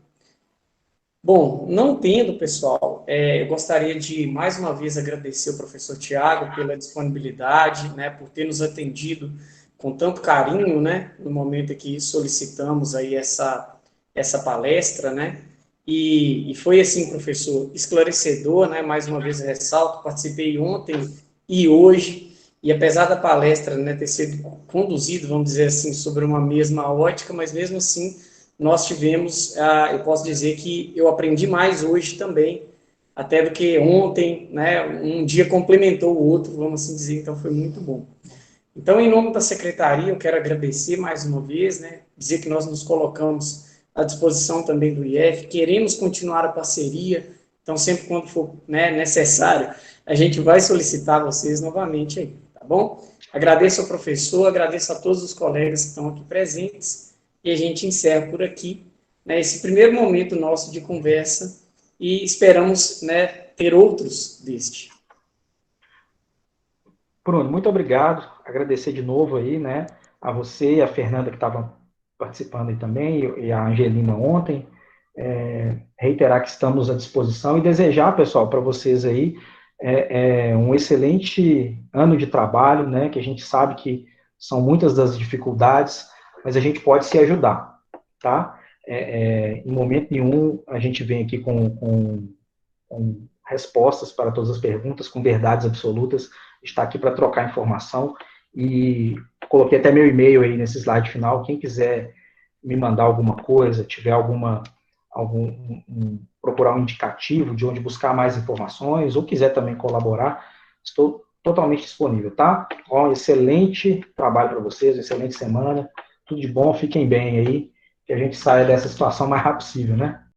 Bom, não tendo, pessoal, eu gostaria de, mais uma vez, agradecer o professor Tiago pela disponibilidade, né, por ter nos atendido com tanto carinho, né, no momento em que solicitamos aí essa palestra, né, e foi, assim, professor, esclarecedor, né, mais uma vez ressalto, participei ontem e hoje, e apesar da palestra, né, ter sido conduzido, vamos dizer assim, sobre uma mesma ótica, mas mesmo assim, nós tivemos, eu posso dizer que eu aprendi mais hoje também, até do que ontem, né? Um dia complementou o outro, vamos assim dizer, então foi muito bom. Então, em nome da secretaria, eu quero agradecer mais uma vez, né? Dizer que nós nos colocamos à disposição também do IF, queremos continuar a parceria, então sempre quando for, né, necessário, a gente vai solicitar vocês novamente aí, tá bom? Agradeço ao professor, agradeço a todos os colegas que estão aqui presentes, e a gente encerra por aqui, né, esse primeiro momento nosso de conversa, e esperamos, né, ter outros deste. Bruno, muito obrigado. Agradecer de novo aí, né, a você e a Fernanda que estavam participando aí também, e a Angelina ontem. Reiterar que estamos à disposição e desejar, pessoal, para vocês aí um excelente ano de trabalho, né, que a gente sabe que são muitas das dificuldades, mas a gente pode se ajudar, tá? Em momento nenhum a gente vem aqui com respostas para todas as perguntas, com verdades absolutas, está aqui para trocar informação, e coloquei até meu e-mail aí nesse slide final, quem quiser me mandar alguma coisa, tiver procurar um indicativo de onde buscar mais informações, ou quiser também colaborar, estou totalmente disponível, tá? Um excelente trabalho para vocês, uma excelente semana, tudo de bom, fiquem bem aí, que a gente saia dessa situação o mais rápido possível, né?